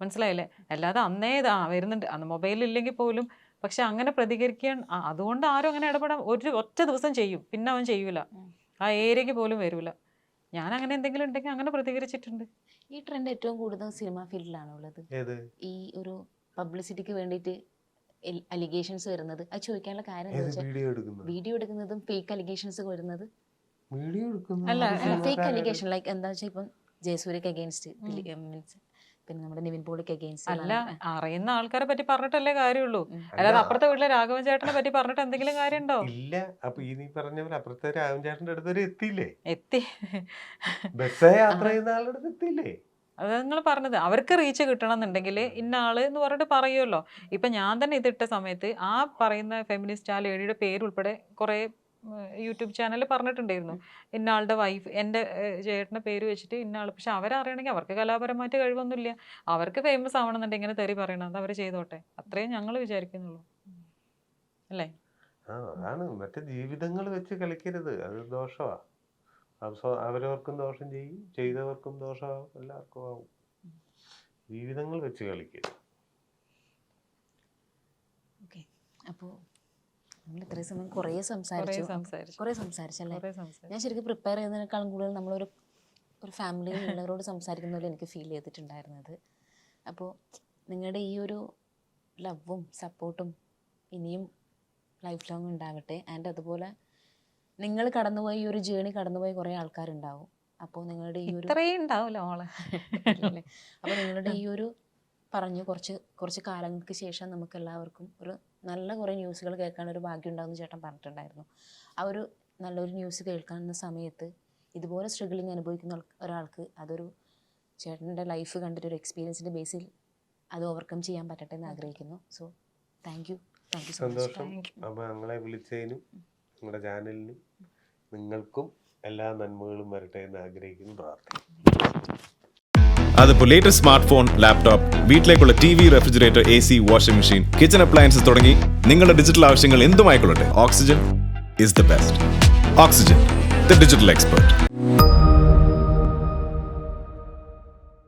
മനസ്സിലായില്ലേ? അല്ലാതെ അന്നേ വരുന്നുണ്ട്, അന്ന് മൊബൈലില്ലെങ്കിൽ പോലും. പക്ഷെ അങ്ങനെ പ്രതികരിക്കാൻ അതുകൊണ്ട് ആരും അങ്ങനെ ഇടപെടാൻ ഒറ്റ ദിവസം ചെയ്യും, പിന്നെ അവൻ ചെയ്യൂല, ആ ഏരിയക്ക് പോലും വരൂല. ഞാൻ അങ്ങനെ എന്തെങ്കിലും ഉണ്ടെങ്കിൽ അങ്ങനെ പ്രതികരിച്ചിട്ടുണ്ട്. ഈ ട്രെൻഡ് ഏറ്റവും കൂടുതൽ സിനിമ ഫീൽഡിലാണോ ഉള്ളത്? ഈ ഒരു പബ്ലിസിറ്റിക്ക് വേണ്ടിയിട്ട് അലിഗേഷൻസ് വരുന്നത്. അത് ചോദിക്കാനുള്ള കാര്യം വീഡിയോ എടുക്കുന്നതും ഫേക്ക് അലിഗേഷൻസ് വരുന്നത്. ഫേക്ക് അലിഗേഷൻ ലൈക്ക് എന്താ വെച്ചാൽ ഇപ്പം ജയസൂര്യക്ക് അഗെയിൻസ്റ്റ്, മീൻസ് പിന്നെ നമ്മുടെ നിവിൻ പോളിക്ക് അഗെയിൻസ്റ്റ്. അല്ല, അറിയുന്ന ആൾക്കാരെ പറ്റി പറഞ്ഞിട്ടല്ലേ കാര്യമുള്ളൂ. അല്ലാതെ അപ്പുറത്തെ വീട്ടിലെ രാഘവൻ ചേട്ടനെ പറ്റി പറഞ്ഞിട്ട് എന്തെങ്കിലും കാര്യം ഉണ്ടോ? ഇല്ല. അപ്പൊ ഈ നീ പറഞ്ഞ പോലെ അപ്പുറത്തെ രാഘവൻ ചേട്ടന്റെ അടുത്ത് വരെ എത്തിയില്ലേ? എത്തി. ബസ് യാത്ര ചെയ്യുന്ന ആളുടെ അടുത്ത് എത്തിയില്ലേ? അത് നിങ്ങൾ പറഞ്ഞത് അവർക്ക് റീച്ച് കിട്ടണം എന്നുണ്ടെങ്കിൽ ഇന്ന ആള് എന്ന് പറഞ്ഞിട്ട് പറയുമല്ലോ. ഇപ്പൊ ഞാൻ തന്നെ ഇതിട്ട സമയത്ത് ആ പറയുന്ന ഫെമിനിസ്റ്റ് ആ ലേഡിയുടെ പേര് ഉൾപ്പെടെ കുറെ യൂട്യൂബ് ചാനൽ പറഞ്ഞിട്ടുണ്ടായിരുന്നു ഇന്ന ആളുടെ വൈഫ്, എൻ്റെ ചേട്ടൻ്റെ പേര് വെച്ചിട്ട് ഇന്ന ആൾ. പക്ഷെ അവരറിയണമെങ്കിൽ അവർക്ക് കലാപരമായിട്ട് കഴിവൊന്നുമില്ല, അവർക്ക് ഫേമസ് ആവണമെന്നുണ്ടെങ്കിൽ ഇങ്ങനെ തെറി പറയണം, അത് അവർ ചെയ്തോട്ടെ, അത്രയും ഞങ്ങൾ വിചാരിക്കുന്നുള്ളൂ അല്ലേ? അതാണ്. മറ്റേ ജീവിതങ്ങൾ വെച്ച് കളിക്കരുത്, അത് ദോഷമാ. അവരവർക്കും ദോഷം ചെയ്യും, ചെയ്തവർക്കും ദോഷമാവും, എല്ലാവർക്കും ആവും. ജീവിതങ്ങൾ വെച്ച് കളിക്കരുത്. ഓക്കെ, അപ്പോൾ നമ്മൾ ഇത്രയും സമയം കുറേ സംസാരിച്ചല്ലേ? ഞാൻ ശരിക്കും പ്രിപ്പയർ ചെയ്യുന്നതിനേക്കാളും കൂടുതൽ നമ്മളൊരു ഫാമിലിയിൽ ഉള്ളവരോട് സംസാരിക്കുന്ന പോലെ എനിക്ക് ഫീൽ ചെയ്തിട്ടുണ്ടായിരുന്നത്. അപ്പോൾ നിങ്ങളുടെ ഈ ഒരു ലവും സപ്പോർട്ടും ഇനിയും ലൈഫ് ലോങ് ഉണ്ടാകട്ടെ. ആൻഡ് അതുപോലെ നിങ്ങൾ കടന്നുപോയി ഈ ഒരു ജേണി കടന്നുപോയി കുറേ ആൾക്കാരുണ്ടാവും. അപ്പോൾ നിങ്ങളുടെ ഈ ഒരു അപ്പോൾ നിങ്ങളുടെ ഈ ഒരു പറഞ്ഞു കുറച്ച് കാലങ്ങൾക്ക് ശേഷം നമുക്ക് എല്ലാവർക്കും ഒരു നല്ല കുറേ ന്യൂസുകൾ കേൾക്കാനൊരു ഭാഗ്യം ഉണ്ടാകുമെന്ന് ചേട്ടൻ പറഞ്ഞിട്ടുണ്ടായിരുന്നു. ആ ഒരു നല്ലൊരു ന്യൂസ് കേൾക്കാവുന്ന സമയത്ത് ഇതുപോലെ സ്ട്രഗിളിങ് അനുഭവിക്കുന്ന ഒരാൾക്ക് അതൊരു ചേട്ടൻ്റെ ലൈഫ് കണ്ടിട്ട് ഒരു എക്സ്പീരിയൻസിൻ്റെ ബേസിൽ അത് ഓവർകം ചെയ്യാൻ പറ്റട്ടെ എന്ന് ആഗ്രഹിക്കുന്നു. So thank you so much. സന്തോഷം. അപ്പോൾ ഞങ്ങളെ വിളിച്ചതിനും നിങ്ങളുടെ ചാനലിനും നിങ്ങൾക്കും എല്ലാ നന്മകളും വരട്ടെ എന്ന് ആഗ്രഹിക്കുന്നു, പ്രാർത്ഥിക്കുന്നു. അതിപ്പോൾ ലേറ്റസ്റ്റ് സ്മാർട്ട് ഫോൺ, ലാപ്ടോപ്പ്, വീട്ടിലേക്കുള്ള TV, refrigerator, AC, washing machine, kitchen appliances തുടങ്ങി നിങ്ങളുടെ ഡിജിറ്റൽ ആവശ്യങ്ങൾ എന്തുമായിക്കൊള്ളട്ടെ, oxygen is the best. Oxygen, the digital expert.